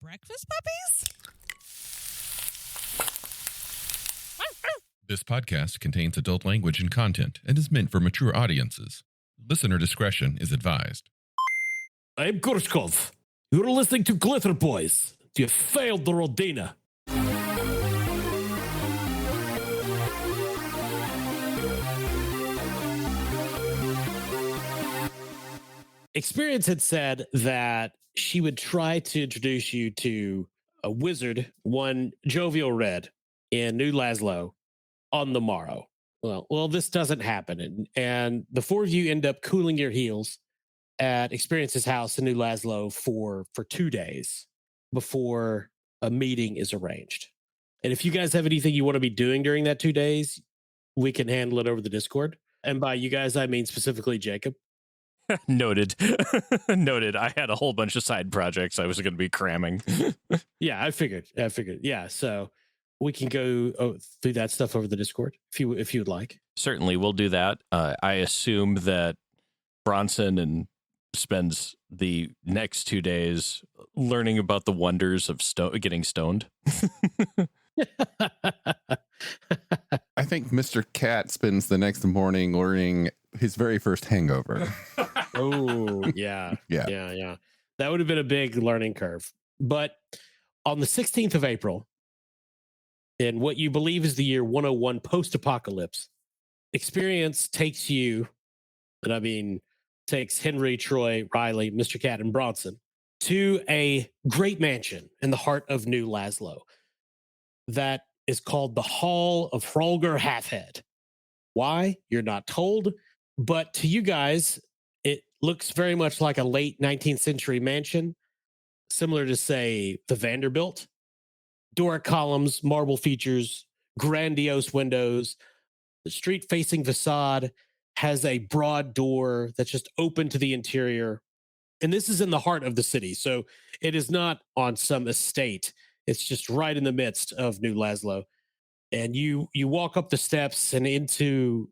breakfast puppies? This podcast contains adult language and content and is meant for mature audiences. Listener discretion is advised. I'm Gorshkov. You're listening to Glitterbois. You failed the Rodina. Experience had said that she would try to introduce you to a wizard, one Jovial Red in New Laszlo on the morrow. Well, this doesn't happen. And the four of you end up cooling your heels at Experience's house in New Laszlo for 2 days before a meeting is arranged. And if you guys have anything you want to be doing during that 2 days, we can handle it over the Discord. And by you guys, I mean specifically Jacob. Noted. Noted. I had a whole bunch of side projects I was going to be cramming. Yeah, I figured. Yeah, so we can go through that stuff over the Discord if you would like. Certainly, we'll do that. I assume that Bronson spends the next 2 days learning about the wonders of getting stoned. I think Mr. Cat spends the next morning learning his very first hangover. Oh, yeah. Yeah. That would have been a big learning curve. But on the 16th of April, in what you believe is the year 101 post-apocalypse, Experience takes you, and I mean takes Henry, Troy, Riley, Mr. Cat, and Bronson to a great mansion in the heart of New Laszlo that is called the Hall of Hrolger Halfhead. Why? You're not told, but to you guys, it looks very much like a late 19th century mansion, similar to, say, the Vanderbilt. Doric columns, marble features, grandiose windows. The street-facing facade has a broad door that's just open to the interior. And this is in the heart of the city, so it is not on some estate. It's just right in the midst of New Laszlo. And you walk up the steps and into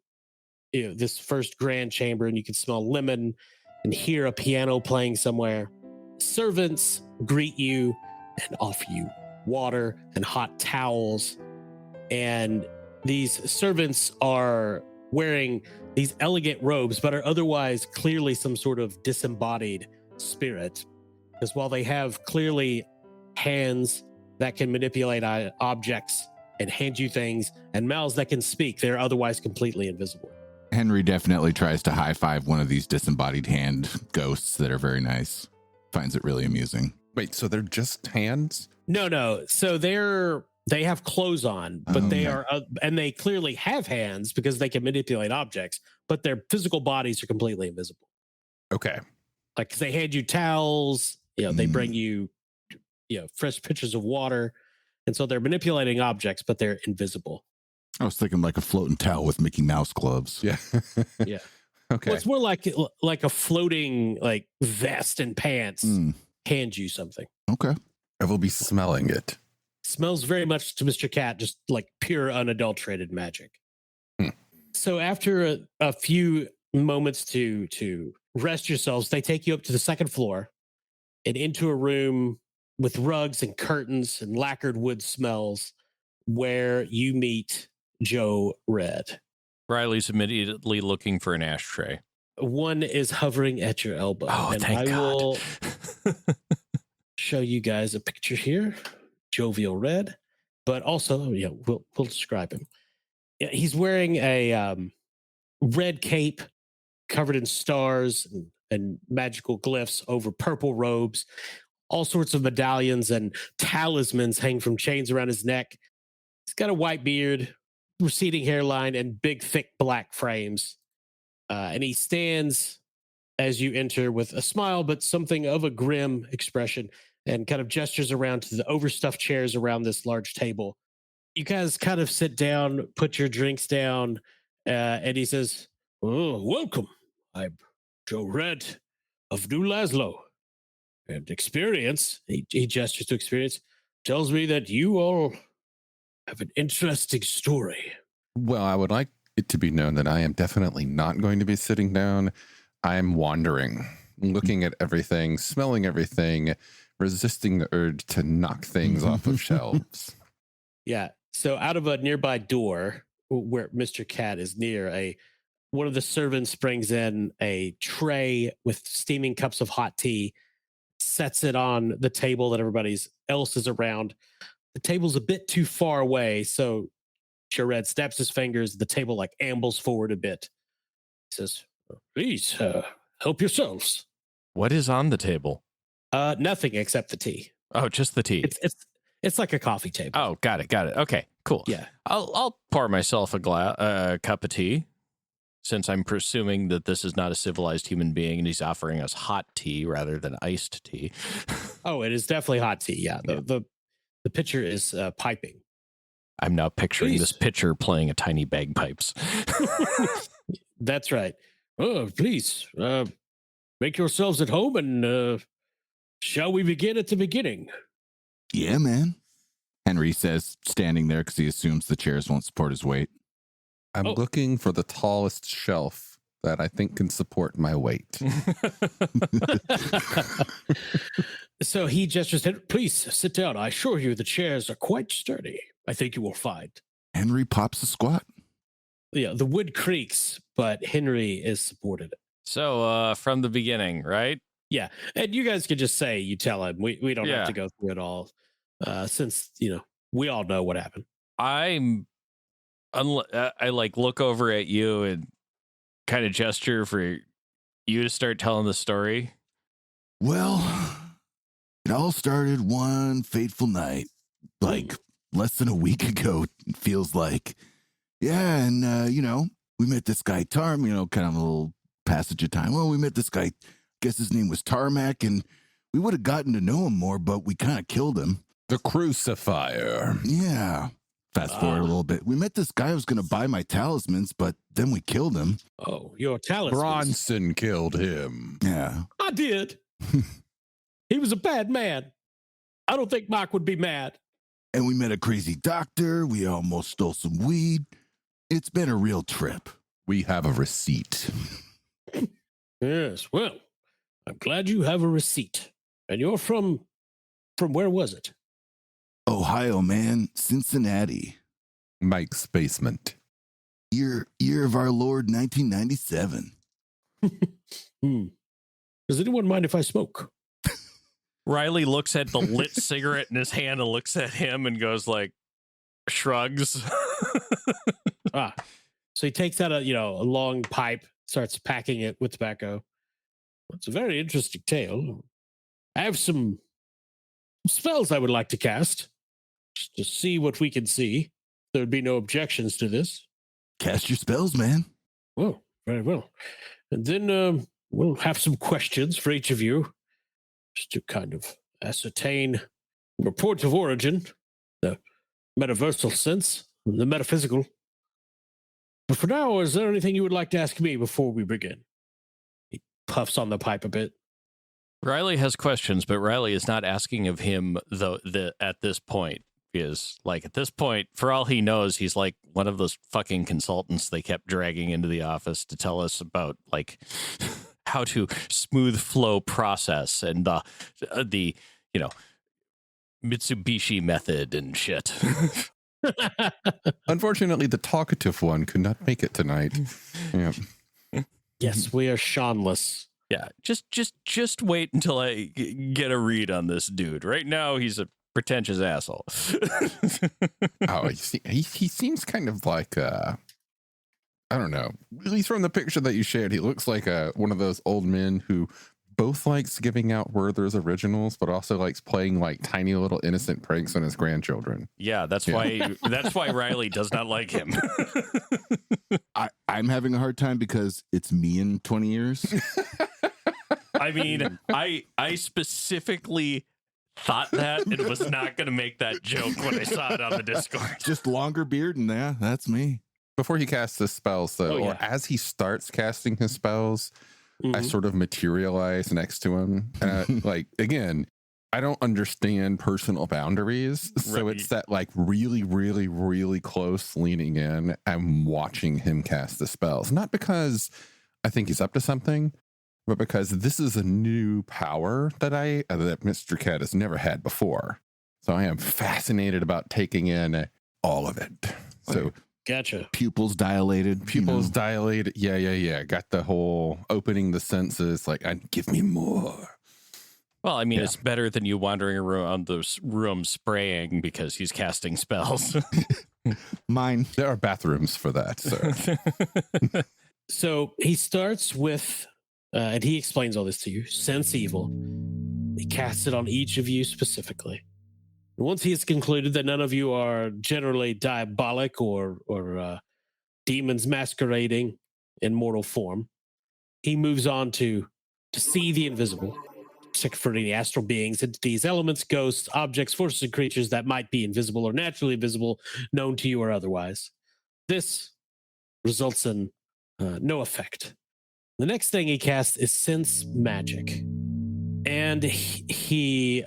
this first grand chamber, and you can smell lemon and hear a piano playing somewhere. Servants greet you and offer you water and hot towels. And these servants are wearing these elegant robes, but are otherwise clearly some sort of disembodied spirit. Because while they have clearly hands that can manipulate objects and hand you things, and mouths that can speak, they're otherwise completely invisible. Henry definitely tries to high-five one of these disembodied hand ghosts that are very nice. Finds it really amusing. Wait, so they're just hands? No. So they have clothes on, but they are, and they clearly have hands because they can manipulate objects, but their physical bodies are completely invisible. Okay. Like, 'cause they hand you towels, they bring you, fresh pitchers of water. And so they're manipulating objects, but they're invisible. I was thinking like a floating towel with Mickey Mouse gloves. Yeah. Yeah. Okay. Well, it's more like a floating vest and pants hand you something. Okay. I will be smelling it. Smells very much to Mr. Cat, just like pure unadulterated magic. So after a few moments to rest yourselves, they take you up to the second floor and into a room with rugs and curtains and lacquered wood smells, where you meet Joe Red. Riley's immediately looking for an ashtray. One is hovering at your elbow. Oh, and thank I God. will show you guys a picture here. Jovial Red. But also, we'll describe him. He's wearing a red cape covered in stars and magical glyphs over purple robes. All sorts of medallions and talismans hang from chains around his neck. He's got a white beard, receding hairline, and big, thick black frames. And he stands as you enter with a smile, but something of a grim expression, and kind of gestures around to the overstuffed chairs around this large table. You guys kind of sit down, put your drinks down, and he says, "Oh, welcome. I'm Joe Red of New Laszlo. And Experience," he gestures to Experience, "tells me that you all have an interesting story." Well, I would like it to be known that I am definitely not going to be sitting down. I'm wandering, looking at everything, smelling everything, resisting the urge to knock things off of shelves. Yeah. So out of a nearby door where Mr. Cat is near, one of the servants brings in a tray with steaming cups of hot tea, sets it on the table that everybody else is around. The table's a bit too far away, so Jared snaps his fingers. The table like ambles forward a bit. He says, "Please help yourselves." What is on the table? Nothing except the tea. Oh, just the tea. It's like a coffee table. Oh, got it. Okay, cool. Yeah. I'll pour myself a cup of tea, since I'm presuming that this is not a civilized human being and he's offering us hot tea rather than iced tea. Oh, it is definitely hot tea. Yeah. The pitcher is piping. I'm now picturing this pitcher playing a tiny bagpipes. That's right. Oh, please make yourselves at home, and shall we begin at the beginning? Yeah, man. Henry says, standing there because he assumes the chairs won't support his weight. I'm looking for the tallest shelf that I think can support my weight. So he gestures, "Please sit down. I assure you the chairs are quite sturdy. I think you will find." Henry pops a squat. Yeah, the wood creaks, but Henry is supported. So from the beginning, right? Yeah, and you guys can just say, you tell him. We don't have to go through it all, since we all know what happened. I like look over at you and kind of gesture for you to start telling the story. Well, it all started one fateful night, like less than a week ago, it feels like. Yeah, and, we met this guy, kind of a little passage of time. Well, we met this guy, guess his name was Tarmac, and we would have gotten to know him more, but we kind of killed him. The Crucifier. Yeah. Fast forward a little bit. We met this guy who was going to buy my talismans, but then we killed him. Oh, your talismans. Bronson killed him. Yeah. I did. He was a bad man. I don't think Mike would be mad. And we met a crazy doctor. We almost stole some weed. It's been a real trip. We have a receipt. Yes, well, I'm glad you have a receipt. And you're from where was it? Ohio, man. Cincinnati. Mike's basement. Year of our Lord, 1997. Does anyone mind if I smoke? Riley looks at the lit cigarette in his hand and looks at him and goes shrugs. So he takes out a long pipe, starts packing it with tobacco. It's a very interesting tale. I have some spells I would like to cast, just to see what we can see. There would be no objections to this. Cast your spells, man. Well, very well. And then we'll have some questions for each of you, just to kind of ascertain your point of origin, the metaversal sense, the metaphysical. But for now, is there anything you would like to ask me before we begin? He puffs on the pipe a bit. Riley has questions, but Riley is not asking of him at this point. Because at this point, for all he knows, he's like one of those fucking consultants they kept dragging into the office to tell us about how to smooth flow process and the Mitsubishi method and shit. Unfortunately, the talkative one could not make it tonight. Yeah. Yes, we are Seanless. Yeah, just wait until I get a read on this dude. Right now, he's a pretentious asshole. He seems kind of like I don't know. At least from the picture that you shared, he looks like one of those old men who both likes giving out Werther's originals, but also likes playing tiny little innocent pranks on his grandchildren. Yeah, that's why Riley does not like him. I'm having a hard time because it's me in 20 years. I mean, I specifically thought that and was not going to make that joke when I saw it on the Discord. Just longer beard, and that's me. Before he casts his spells, though, or as he starts casting his spells, I sort of materialize next to him. Again, I don't understand personal boundaries. So it's that really, really, really close leaning in and watching him cast the spells. Not because I think he's up to something, but because this is a new power that Mr. Cat has never had before. So I am fascinated about taking in all of it. So gotcha. Pupils dilated. Dilated. Yeah. Got the whole opening the senses. Like, give me more. Well, I mean, it's better than you wandering around those rooms spraying because he's casting spells. Mine. There are bathrooms for that. So, so he starts with, and he explains all this to you. Sense evil. He casts it on each of you specifically. Once he has concluded that none of you are generally diabolic or demons masquerading in mortal form, he moves on to see the invisible. Check for any astral beings, entities, elements, ghosts, objects, forces, and creatures that might be invisible or naturally visible, known to you or otherwise. This results in no effect. The next thing he casts is sense magic, and he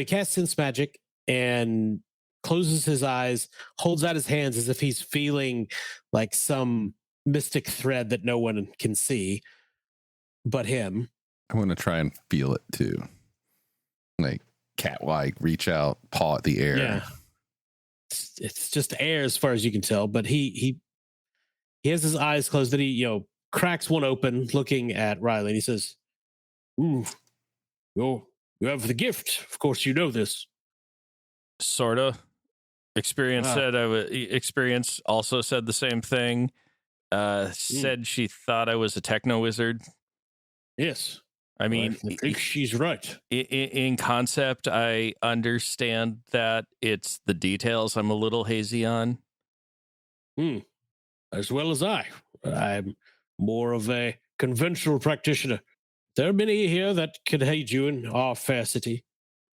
casts sense magic and closes his eyes, holds out his hands as if he's feeling like some mystic thread that no one can see but him. I want to try and feel it too. Like cat-like, reach out, paw at the air. Yeah. It's just air as far as you can tell, but he has his eyes closed and he, cracks one open looking at Riley and he says, you have the gift. Of course you know this. Sorta. Experience also said the same thing. Said she thought I was a techno wizard. Yes. I mean, I think she's right. In concept, I understand that it's the details I'm a little hazy on. As well as I. I'm more of a conventional practitioner. There are many here that can aid you in our fair city.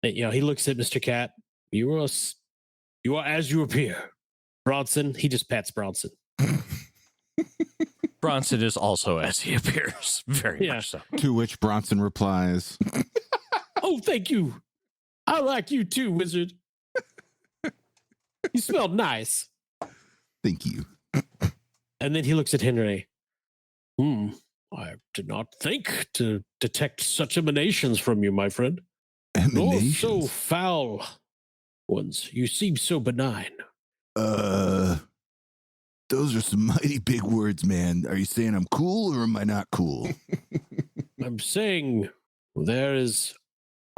He looks at Mr. Cat. You are as you appear. Bronson, he just pats Bronson. Bronson is also as he appears. Very much so. To which Bronson replies, "Oh, thank you. I like you too, wizard. You smelled nice." "Thank you." And then he looks at Henry. I did not think to detect such emanations from you, my friend. Emanations? Nor so foul ones. You seem so benign. Those are some mighty big words, man. Are you saying I'm cool or am I not cool? I'm saying there is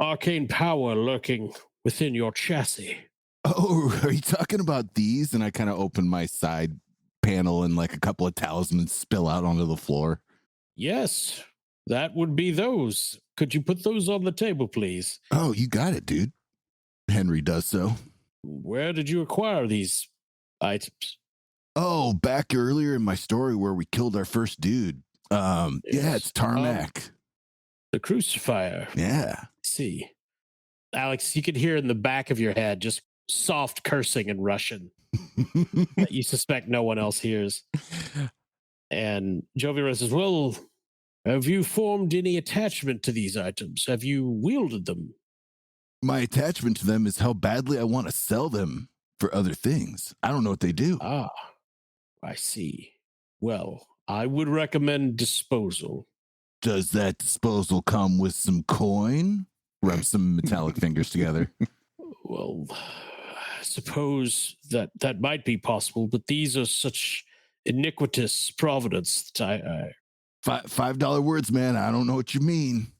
arcane power lurking within your chassis. Oh, are you talking about these? And I kind of open my side panel and like a couple of talismans spill out onto the floor. Yes, that would be those. Could you put those on the table, please? Oh, you got it, dude. Henry does so. Where did you acquire these items? Oh, back earlier in my story where we killed our first dude. Yeah, it's Tarmac. The crucifier. Yeah. See. Alex, you can hear in the back of your head just soft cursing in Russian that you suspect no one else hears. And Joviera says, well, have you formed any attachment to these items? Have you wielded them? My attachment to them is how badly I want to sell them for other things. I don't know what they do. Ah, I see. Well, I would recommend disposal. Does that disposal come with some coin? Rub some metallic fingers together. Well, I suppose that might be possible, but these are such iniquitous providence that I $5 words, man. I don't know what you mean.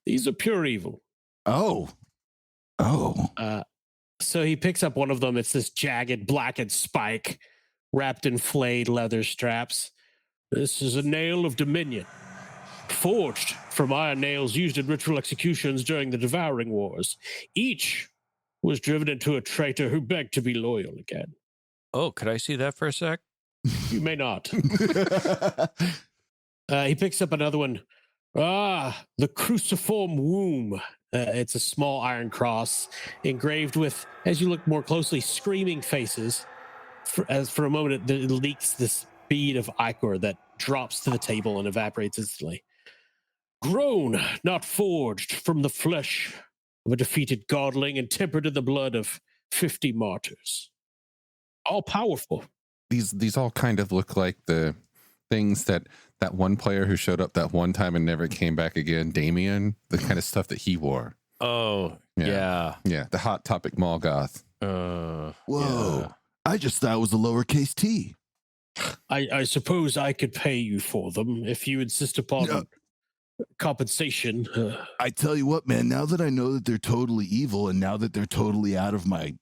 These are pure evil. Oh. So he picks up one of them. It's this jagged, blackened spike wrapped in flayed leather straps. This is a nail of dominion, forged from iron nails used in ritual executions during the Devouring Wars. Each was driven into a traitor who begged to be loyal again. Oh, could I see that for a sec? You may not. He picks up another one. The cruciform womb. It's a small iron cross engraved with, as you look more closely, screaming faces. For a moment, it leaks this bead of ichor that drops to the table and evaporates instantly. Grown, not forged, from the flesh of a defeated godling and tempered in the blood of 50 martyrs. All powerful. These all kind of look like the things that That one player who showed up that one time and never came back again, Damien, the kind of stuff that he wore. Oh, yeah. Yeah, the Hot Topic mall goth. Whoa. Yeah. I just thought it was a lowercase t. I suppose I could pay you for them if you insist upon compensation. I tell you what, man, now that I know that they're totally evil and now that they're totally out of my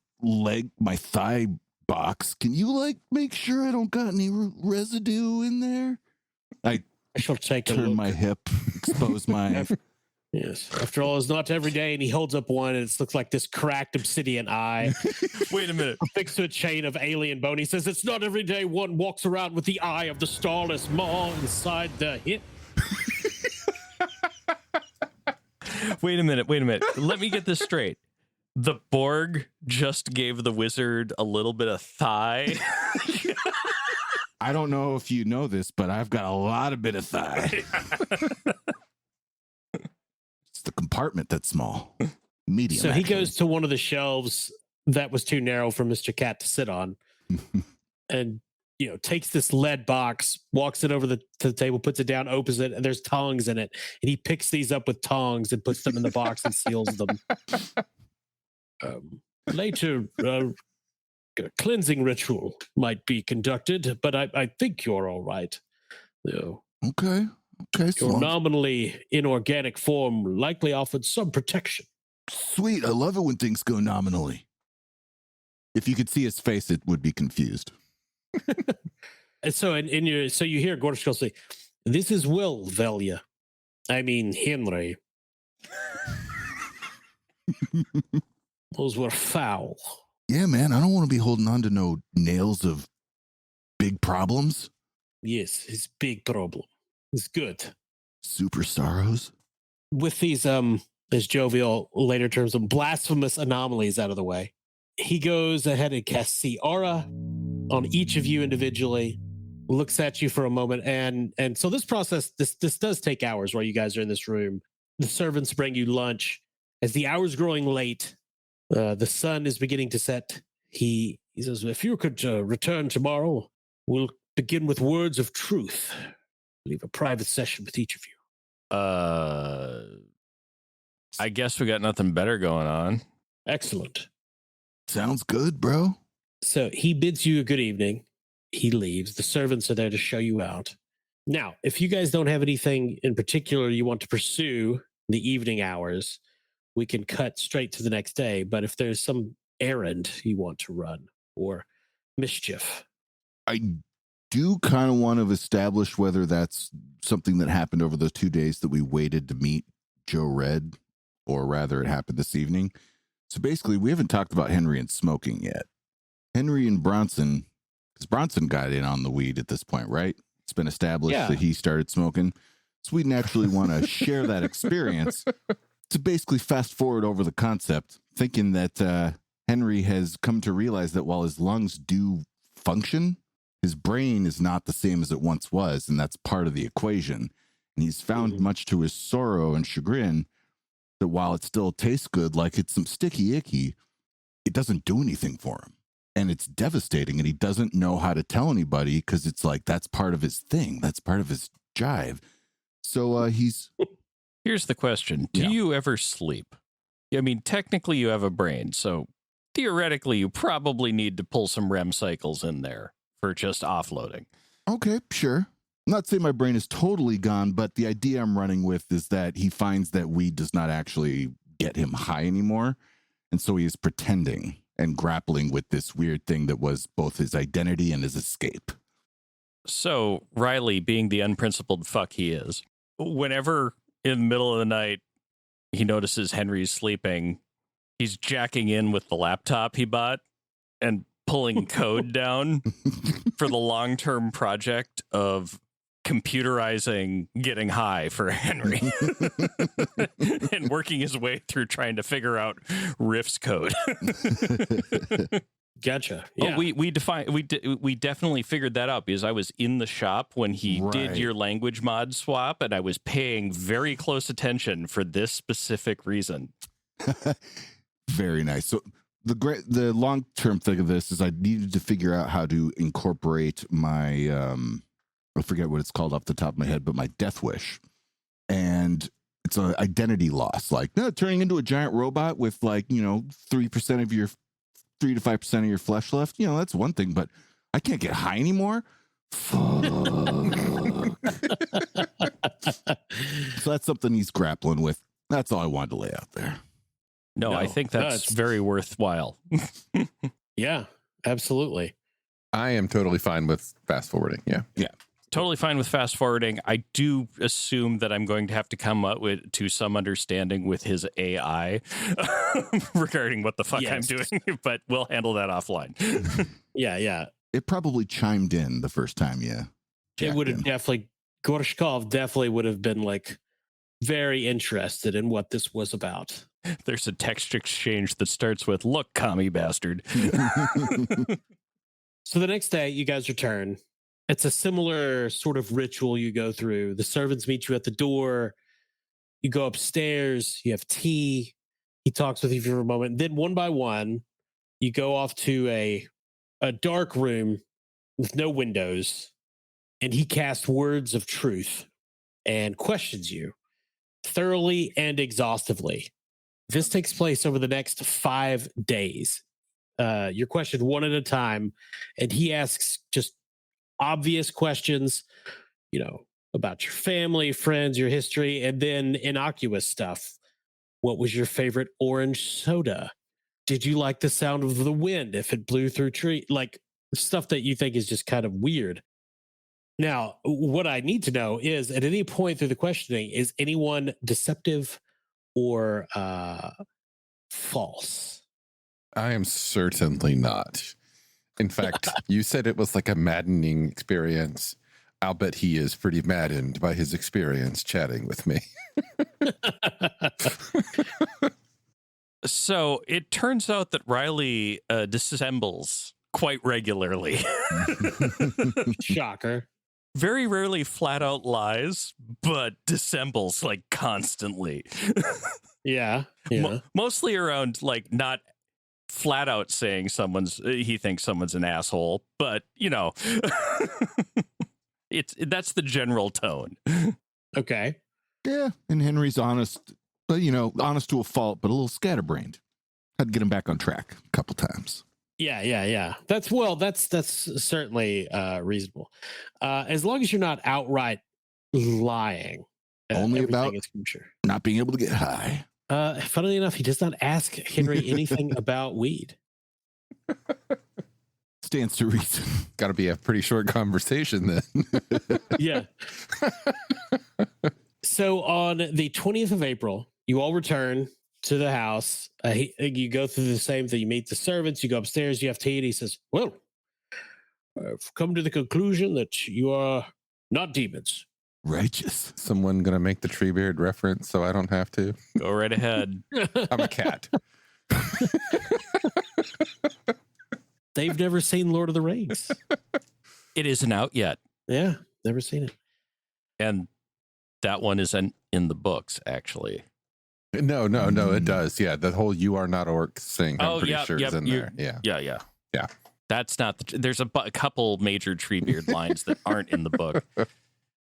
thigh box, can you like make sure I don't got any residue in there? I shall take a turn look. my hip, expose my... Yes. After all, it's not every day, and he holds up one, and it looks like this cracked obsidian eye. Wait a minute. Fixed to a chain of alien bone. He says, it's not every day one walks around with the eye of the starless maw inside the hip. Wait a minute. Let me get this straight. The Borg just gave the wizard a little bit of thigh. I don't know if you know this, but I've got a lot of bit of thigh. It's the compartment that's small. Medium. So he actually. goes to one of the shelves that was too narrow for Mr. Cat to sit on and, takes this lead box, walks it over to the table, puts it down, opens it, and there's tongs in it. And he picks these up with tongs and puts them in the box and seals them. Later, a cleansing ritual might be conducted, but I think you're all right. Okay. Your nominally inorganic form likely offered some protection. Sweet. I love it when things go nominally. If you could see his face, it would be confused. And so you hear Gorshkov say, "This is Will Velia. I mean Henry. Those were foul." Yeah, man. I don't want to be holding on to no nails of big problems. Yes, it's big problem. It's good. Super sorrows. With these, as Jovial later terms them, blasphemous anomalies out of the way, he goes ahead and casts See Aura on each of you individually, looks at you for a moment, and so this process, this does take hours while you guys are in this room. The servants bring you lunch. As the hour's growing late, the sun is beginning to set. He says, if you could return tomorrow, we'll begin with words of truth. Leave a private session with each of you. I guess we got nothing better going on. Excellent. Sounds good, bro. So he bids you a good evening. He leaves. The servants are there to show you out. Now, if you guys don't have anything in particular you want to pursue the evening hours, we can cut straight to the next day. But if there's some errand you want to run or mischief. I do kind of want to establish whether that's something that happened over the 2 days that we waited to meet Joe Red, or rather it happened this evening. So basically, we haven't talked about Henry and smoking yet. Henry and Bronson, because Bronson got in on the weed at this point, right? It's been established that he started smoking. So we naturally want to share that experience to basically fast forward over the concept, thinking that Henry has come to realize that while his lungs do function, his brain is not the same as it once was, and that's part of the equation. And he's found, much to his sorrow and chagrin, that while it still tastes good, like it's some sticky icky, it doesn't do anything for him. And it's devastating, and he doesn't know how to tell anybody because it's like that's part of his thing. That's part of his jive. So he's... Here's the question. Do you ever sleep? I mean, technically you have a brain, so theoretically you probably need to pull some REM cycles in there for just offloading. Okay, sure. I'm not saying my brain is totally gone, but the idea I'm running with is that he finds that weed does not actually get him high anymore. And so he is pretending and grappling with this weird thing that was both his identity and his escape. So Riley, being the unprincipled fuck he is, whenever in the middle of the night he notices Henry's sleeping, he's jacking in with the laptop he bought and pulling code down for the long-term project of computerizing getting high for Henry and working his way through trying to figure out Riff's code. Gotcha. Yeah. Oh, we definitely figured that out because I was in the shop when he did your language mod swap, and I was paying very close attention for this specific reason. Very nice. So the long-term thing of this is I needed to figure out how to incorporate my I forget what it's called off the top of my head, but my death wish. And it's an identity loss, like turning into a giant robot with 3% of your 3 to 5% of your flesh left. That's one thing, but I can't get high anymore. Fuck. So that's something he's grappling with. That's all I wanted to lay out there. No, I think that's very worthwhile. Yeah, absolutely. I am totally fine with fast forwarding. Yeah. Totally fine with fast forwarding. I do assume that I'm going to have to come up to some understanding with his AI regarding what the fuck I'm doing, but we'll handle that offline. Yeah. It probably chimed in the first time, yeah. It would have definitely, Gorshkov definitely would have been very interested in what this was about. There's a text exchange that starts with, "Look, commie bastard." So the next day, you guys return. It's a similar sort of ritual you go through. The servants meet you at the door. You go upstairs. You have tea. He talks with you for a moment. Then one by one, you go off to a dark room with no windows. And he casts words of truth and questions you thoroughly and exhaustively. This takes place over the next 5 days. You're questioned one at a time, and he asks just obvious questions, about your family, friends, your history, and then innocuous stuff. What was your favorite orange soda? Did you like the sound of the wind if it blew through tree? Stuff that you think is just kind of weird. Now, what I need to know is, at any point through the questioning, is anyone deceptive or false? I am certainly not. In fact, you said it was like a maddening experience. I'll bet he is pretty maddened by his experience chatting with me. So it turns out that Riley dissembles quite regularly. Shocker. Very rarely flat out lies, but dissembles constantly. Yeah. Mostly around not flat out saying he thinks someone's an asshole, but that's the general tone. Okay. Yeah, and Henry's honest, but honest to a fault, but a little scatterbrained. Had to get him back on track a couple times. Yeah. That's certainly reasonable. As long as you're not outright lying. Only about not being able to get high. Funnily enough, he does not ask Henry anything about weed. Stands to reason. Got to be a pretty short conversation then. Yeah. So on the 20th of April, you all return to the house. You go through the same thing. You meet the servants. You go upstairs. You have tea. And he says, "Well, I've come to the conclusion that you are not demons. Righteous." Someone going to make the Treebeard reference so I don't have to? Go right ahead. I'm a cat. They've never seen Lord of the Rings. It isn't out yet. Yeah, never seen it. And that one isn't in the books, actually. No, it does. Yeah, the whole "you are not orcs" thing, I'm pretty sure is in there. Yeah. That's not there's a couple major Treebeard lines that aren't in the book.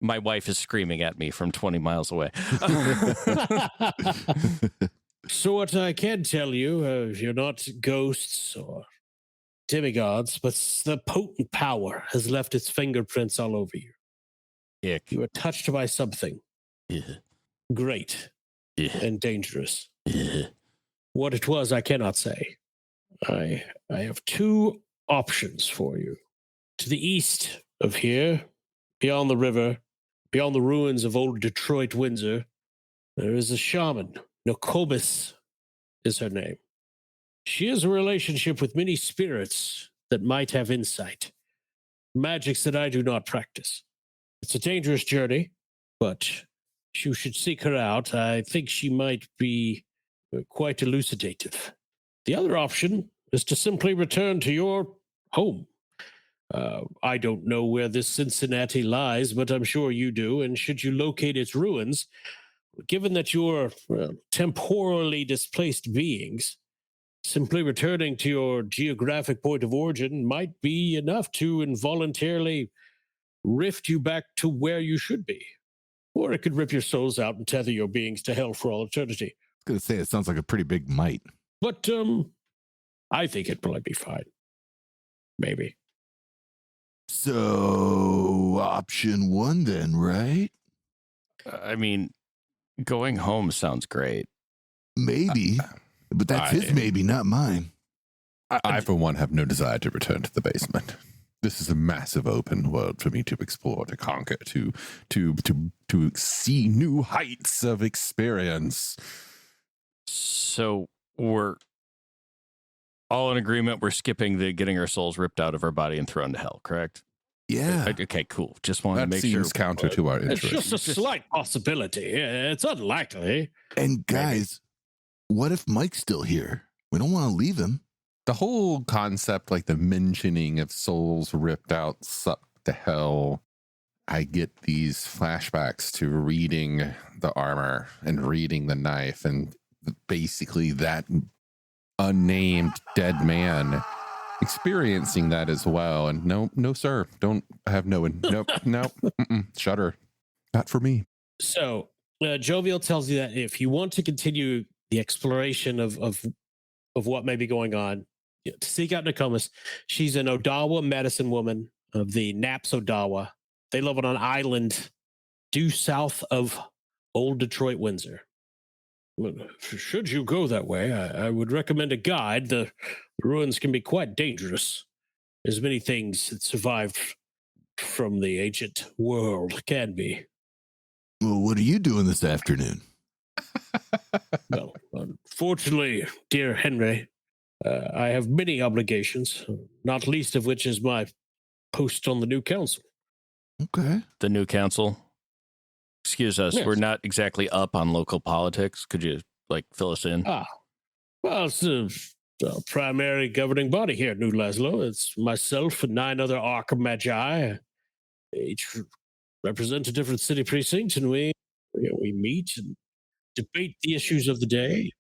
My wife is screaming at me from 20 miles away. So what I can tell you, you're not ghosts or demigods, but the potent power has left its fingerprints all over you. Ick. You were touched by something great and dangerous. What it was, I cannot say. I have 2 options for you. To the east of here, beyond the river, beyond the ruins of old Detroit Windsor, there is a shaman. Nokobis is her name. She has a relationship with many spirits that might have insight. Magics that I do not practice. It's a dangerous journey, but you should seek her out. I think she might be quite elucidative. The other option is to simply return to your home. I don't know where this Cincinnati lies, but I'm sure you do. And should you locate its ruins, given that you're temporally displaced beings, simply returning to your geographic point of origin might be enough to involuntarily rift you back to where you should be. Or it could rip your souls out and tether your beings to hell for all eternity. I was going to say, it sounds like a pretty big might. But I think it'd probably be fine. Maybe. So, option one then, right? I mean, going home sounds great. Maybe. But that's his maybe, not mine. I, for one, have no desire to return to the basement. This is a massive open world for me to explore, to conquer, to see new heights of experience. So we're all in agreement. We're skipping the getting our souls ripped out of our body and thrown to hell, correct? Yeah. Okay, cool. Just wanted to make seems sure. Counter to our It's interest. just a slight possibility. It's unlikely. And guys, what if Mike's still here? We don't want to leave him. The whole concept, like the mentioning of souls ripped out, sucked to hell. I get these flashbacks to reading the armor and reading the knife, and basically that unnamed dead man experiencing that as well. And no, sir, don't have no, shudder, not for me. So Jovial tells you that if you want to continue the exploration of what may be going on, to seek out Nokomis. She's an Odawa medicine woman of the Naps Odawa. They live on an island due south of Old Detroit, Windsor. Well, should you go that way, I would recommend a guide. The ruins can be quite dangerous. As many things that survived from the ancient world can be. Well, what are you doing this afternoon? Well, unfortunately, dear Henry, I have many obligations, not least of which is my post on the new council. Okay. The new council? Excuse us, Yes. We're not exactly up on local politics. Could you, fill us in? Well, it's the primary governing body here at New Laszlo. It's myself and 9 other Arkham Magi. Each represent a different city precinct, and we meet and debate the issues of the day.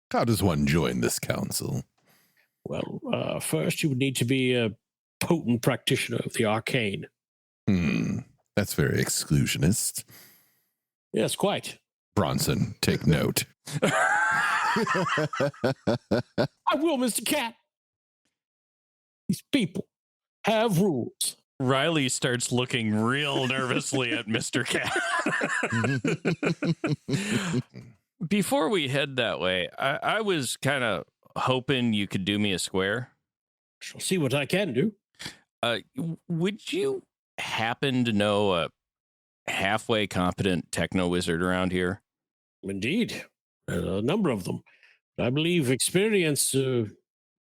How does one join this council? Well, first you would need to be a potent practitioner of the arcane. That's very exclusionist. Yes, quite. Bronson, take note. I will, Mr. Cat. These people have rules. Riley starts looking real nervously at Mr. Cat. Before we head that way, I was kind of hoping you could do me a square. Shall see what I can do. Would you happen to know a halfway competent techno wizard around here? Indeed. A number of them. I believe experience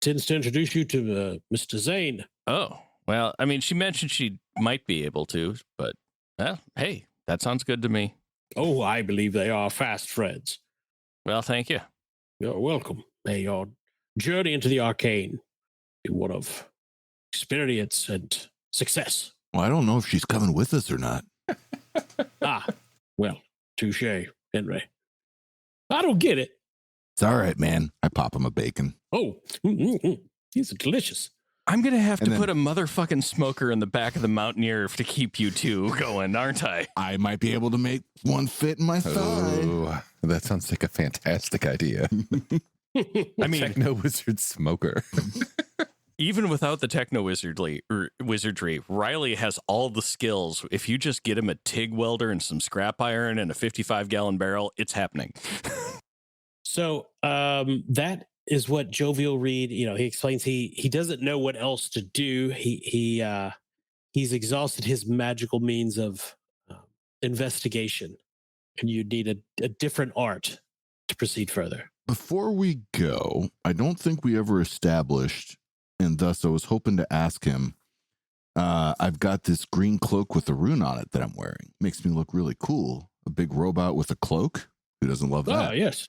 tends to introduce you to Mr. Zane. Oh, well, I mean, she mentioned she might be able to, but, well, hey, that sounds good to me. Oh, I believe they are fast friends. Well, thank you. You're welcome. May your journey into the arcane be one of experience and success. Well, I don't know if she's coming with us or not. Well, touche, Henry. I don't get it. It's all right, man. I pop him a bacon. Oh, these are delicious. I'm going to have And to then- put a motherfucking smoker in the back of the Mountaineer to keep you two going, aren't I? I might be able to make one fit in my thigh. Oh, that sounds like a fantastic idea. I mean, Techno wizard smoker. even without the techno wizardry, Riley has all the skills. If you just get him a TIG welder and some scrap iron and a 55-gallon barrel, it's happening. So that is what Jovial Reed, he explains he doesn't know what else to do. He's exhausted his magical means of investigation, and you need a different art to proceed further. Before we go, I don't think we ever established, and thus I was hoping to ask him, I've got this green cloak with a rune on it that I'm wearing. Makes me look really cool. A big robot with a cloak? Who doesn't love that? Oh, yes.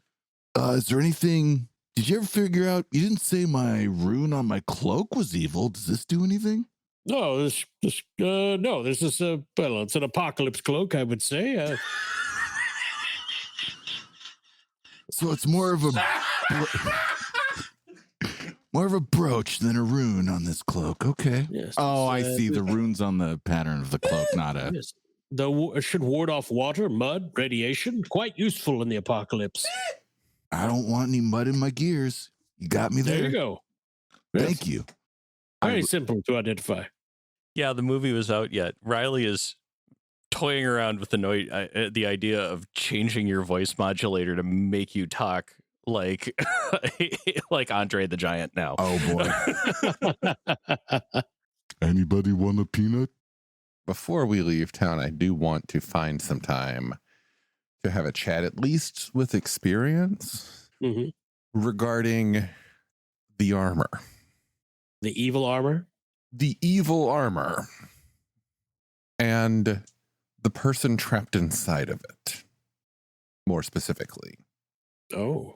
Is there anything... Did you ever figure out... You didn't say my rune on my cloak was evil. Does this do anything? No, this is it's an apocalypse cloak, I would say. So it's more of a More of a brooch than a rune on this cloak. Okay. Yes. Oh, I see. The rune's on the pattern of the cloak, not a... Yes. It should ward off water, mud, radiation. Quite useful in the apocalypse. I don't want any mud in my gears. You got me there. There you go. Thank you. Very simple to identify. Yeah, the movie was out yet. Riley is toying around with the idea of changing your voice modulator to make you talk like like Andre the Giant now. Oh boy. Anybody want a peanut? Before we leave town, I do want to find some time to have a chat, at least with experience, regarding the armor. The evil armor? The evil armor. And the person trapped inside of it, more specifically. Oh.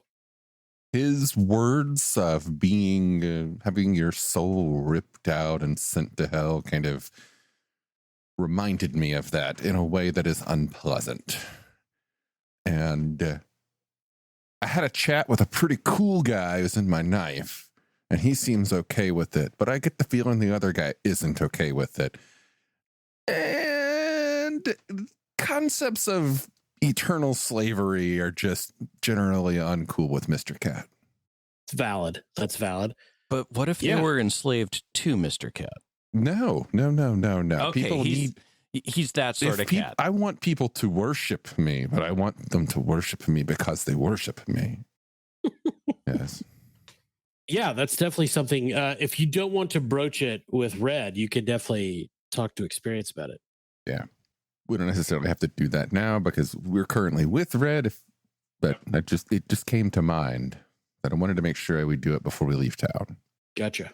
His words of being, having your soul ripped out and sent to hell kind of reminded me of that in a way that is unpleasant. And I had a chat with a pretty cool guy who's in my knife, and he seems okay with it, but I get the feeling the other guy isn't okay with it. And concepts of eternal slavery are just generally uncool with Mr. Cat. It's valid. That's valid. But what if they were enslaved to Mr. Cat? No. Okay, people he's that sort of cat. I want people to worship me, but I want them to worship me because they worship me. Yes. Yeah, that's definitely something. If you don't want to broach it with Red, you can definitely talk to Experience about it. Yeah. We don't necessarily have to do that now because we're currently with Red, but it just came to mind that I wanted to make sure we do it before we leave town. Gotcha.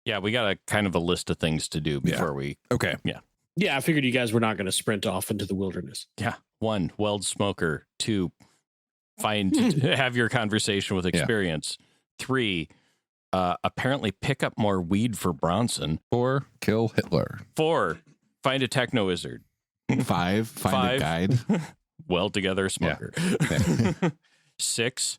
Yeah, we got a kind of a list of things to do before we... Okay. Yeah. Yeah, I figured you guys were not going to sprint off into the wilderness. Yeah. 1, weld smoker. 2, have your conversation with Experience. 3, apparently pick up more weed for Bronson. 4, kill Hitler. 4, find a techno wizard. 5, find a guide. Weld together a smoker. Yeah. 6,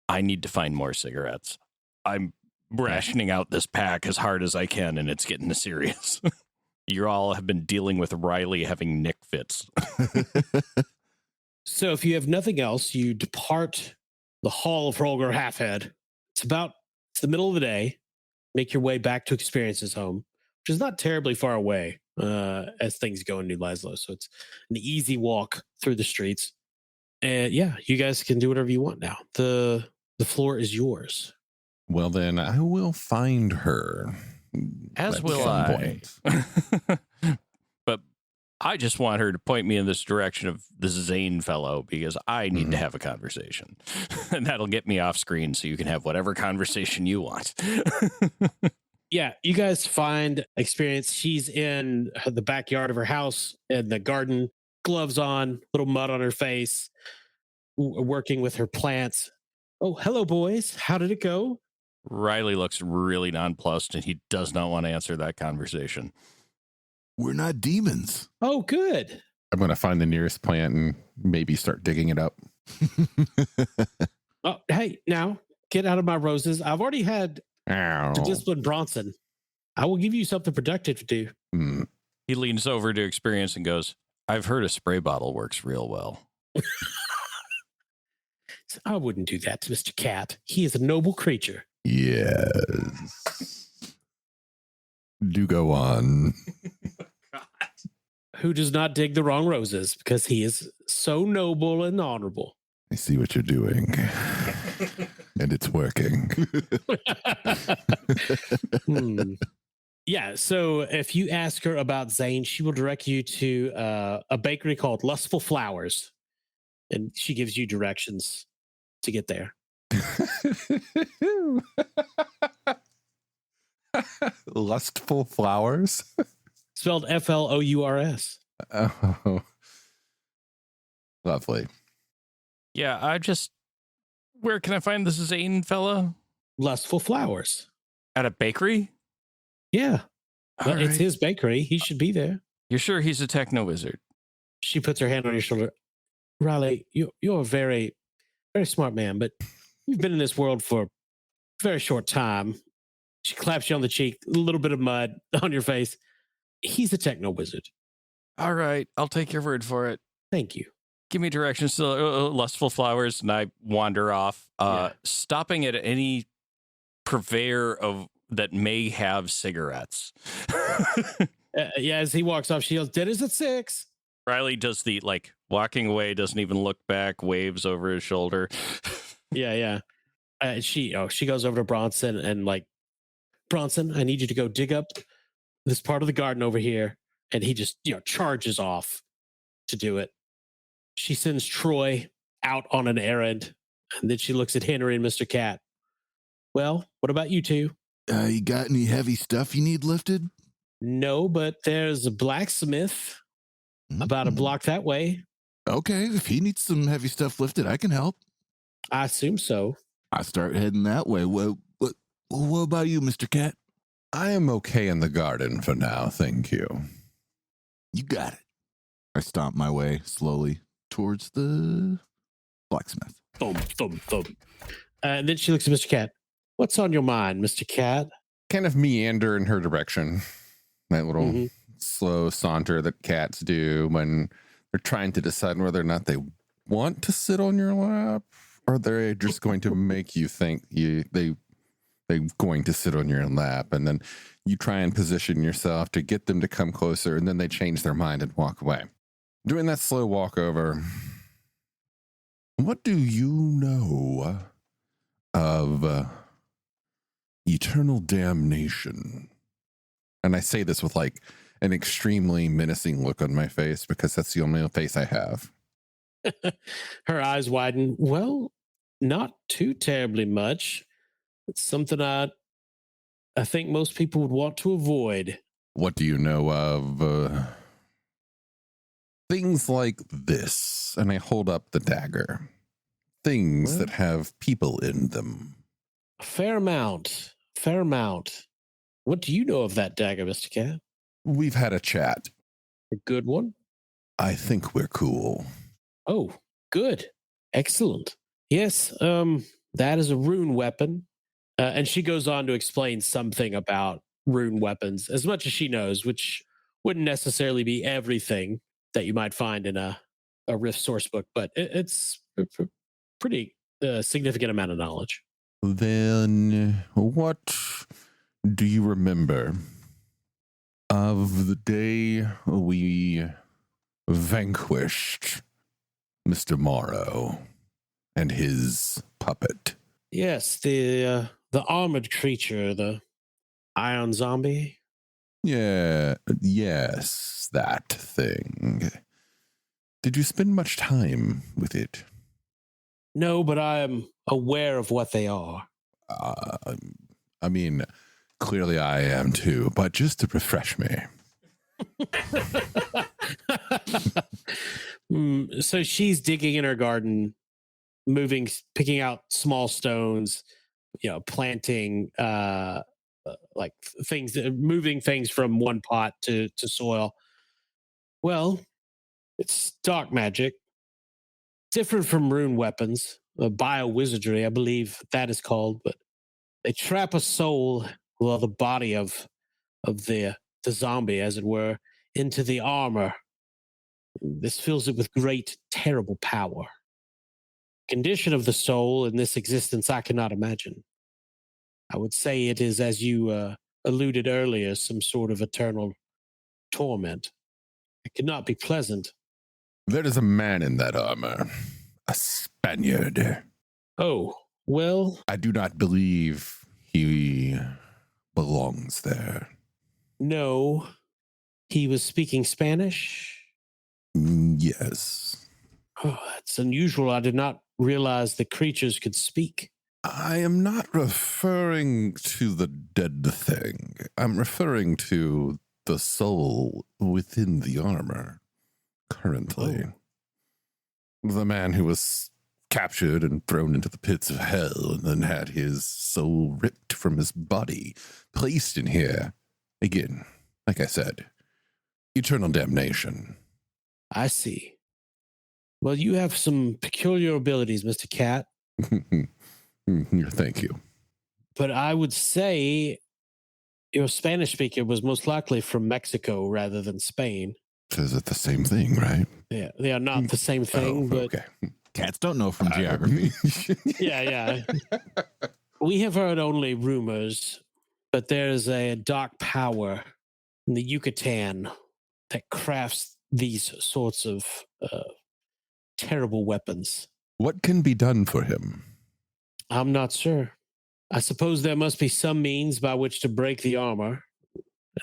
I need to find more cigarettes. I'm rationing out this pack as hard as I can, and it's getting serious. You all have been dealing with Riley having nick fits. So if you have nothing else, you depart the hall of Holger Halfhead. It's the middle of the day. Make your way back to Experience's home, which is not terribly far away as things go in New Laszlo. So it's an easy walk through the streets. And yeah, you guys can do whatever you want now. The floor is yours. Well, then I will find her. As at will some I. point. But I just want her to point me in this direction of this Zane fellow because I need to have a conversation. And that'll get me off screen so you can have whatever conversation you want. Yeah, you guys find Experience. She's in the backyard of her house in the garden, gloves on, little mud on her face, working with her plants. Oh, hello, boys. How did it go? Riley looks really nonplussed, and he does not want to answer that conversation. We're not demons. Oh, good. I'm going to find the nearest plant and maybe start digging it up. Oh, hey, now get out of my roses. I've already had Ow. to discipline Bronson. I will give you something productive to do. He leans over to Experience and goes, I've heard a spray bottle works real well. I wouldn't do that to Mr. Cat. He is a noble creature. Yes. Do go on. Who does not dig the wrong roses because he is so noble and honorable. I see what you're doing. And it's working. Yeah, so if you ask her about Zane, she will direct you to a bakery called Lustful Flowers. And she gives you directions to get there. Lustful Flowers? Spelled Flours. Oh, lovely. Yeah, where can I find this Zane fella? Lustful Flowers. At a bakery? Yeah. Well, All it's right. his bakery. He should be there. You're sure he's a techno wizard? She puts her hand on your shoulder. Riley, you're a very, very smart man, but you've been in this world for a very short time. She claps you on the cheek, a little bit of mud on your face. He's a techno wizard. All right, I'll take your word for it. Thank you. Give me directions to Lustful Flowers, and I wander off, stopping at any purveyor of that may have cigarettes. As he walks off, she yells, "Dinner's at 6." Riley does the walking away, doesn't even look back, waves over his shoulder. Yeah. She goes over to Bronson and Bronson, I need you to go dig up this part of the garden over here. And he just, charges off to do it. She sends Troy out on an errand. And then she looks at Henry and Mr. Cat. Well, what about you two? You got any heavy stuff you need lifted? No, but there's a blacksmith about a block that way. Okay, if he needs some heavy stuff lifted, I can help. I assume so. I start heading that way. What about you, Mr. Cat? I am okay in the garden for now, thank you. You got it. I stomp my way slowly towards the blacksmith. Thump, thump, thump. And then she looks at Mr. Cat. What's on your mind, Mr. Cat? Kind of meander in her direction. That little slow saunter that cats do when they're trying to decide whether or not they want to sit on your lap, or they're just going to make you think they're going to sit on your lap, and then you try and position yourself to get them to come closer, and then they change their mind and walk away. Doing that slow walk over, what do you know of eternal damnation? And I say this with an extremely menacing look on my face because that's the only face I have. Her eyes widen. Well, not too terribly much. It's something I think most people would want to avoid. What do you know of things like this? And I hold up the dagger. Things that have people in them. Fair amount. What do you know of that dagger, Mr. Cat? We've had a chat. A good one? I think we're cool. Oh, good. Excellent. Yes, that is a rune weapon. And she goes on to explain something about rune weapons, as much as she knows, which wouldn't necessarily be everything that you might find in a Rift source book, but it's a pretty significant amount of knowledge. Then what do you remember of the day we vanquished Mr. Morrow and his puppet? Yes, the armored creature, the iron zombie. Yeah, yes, that thing. Did you spend much time with it? No, but I am aware of what they are. I mean, clearly I am too, but just to refresh me. So she's digging in her garden, picking out small stones, planting things, moving things from one pot to soil. Well, it's dark magic, different from rune weapons, bio-wizardry, I believe that is called, but they trap a soul, the body of the zombie, as it were, into the armor. This fills it with great, terrible power. Condition of the soul in this existence I cannot imagine. I would say it is, as you alluded earlier, some sort of eternal torment. It cannot be pleasant. There is a man in that armor, a Spaniard. Oh, well... I do not believe he belongs there. No. He was speaking Spanish? Yes. Oh, that's unusual. I did not realize the creatures could speak. I am not referring to the dead thing. I'm referring to the soul within the armor currently. Oh. The man who was captured and thrown into the pits of hell and then had his soul ripped from his body, placed in here. Again, like I said, eternal damnation. I see. Well, you have some peculiar abilities, Mr. Cat. Thank you. But I would say Your Spanish speaker was most likely from Mexico rather than Spain. So is it the same thing, right? Yeah, they are not the same thing, but okay. Cats don't know from geography. yeah. We have heard only rumors, but there's a dark power in the Yucatan that crafts these sorts of terrible weapons. What can be done for him? I'm not sure. I suppose there must be some means by which to break the armor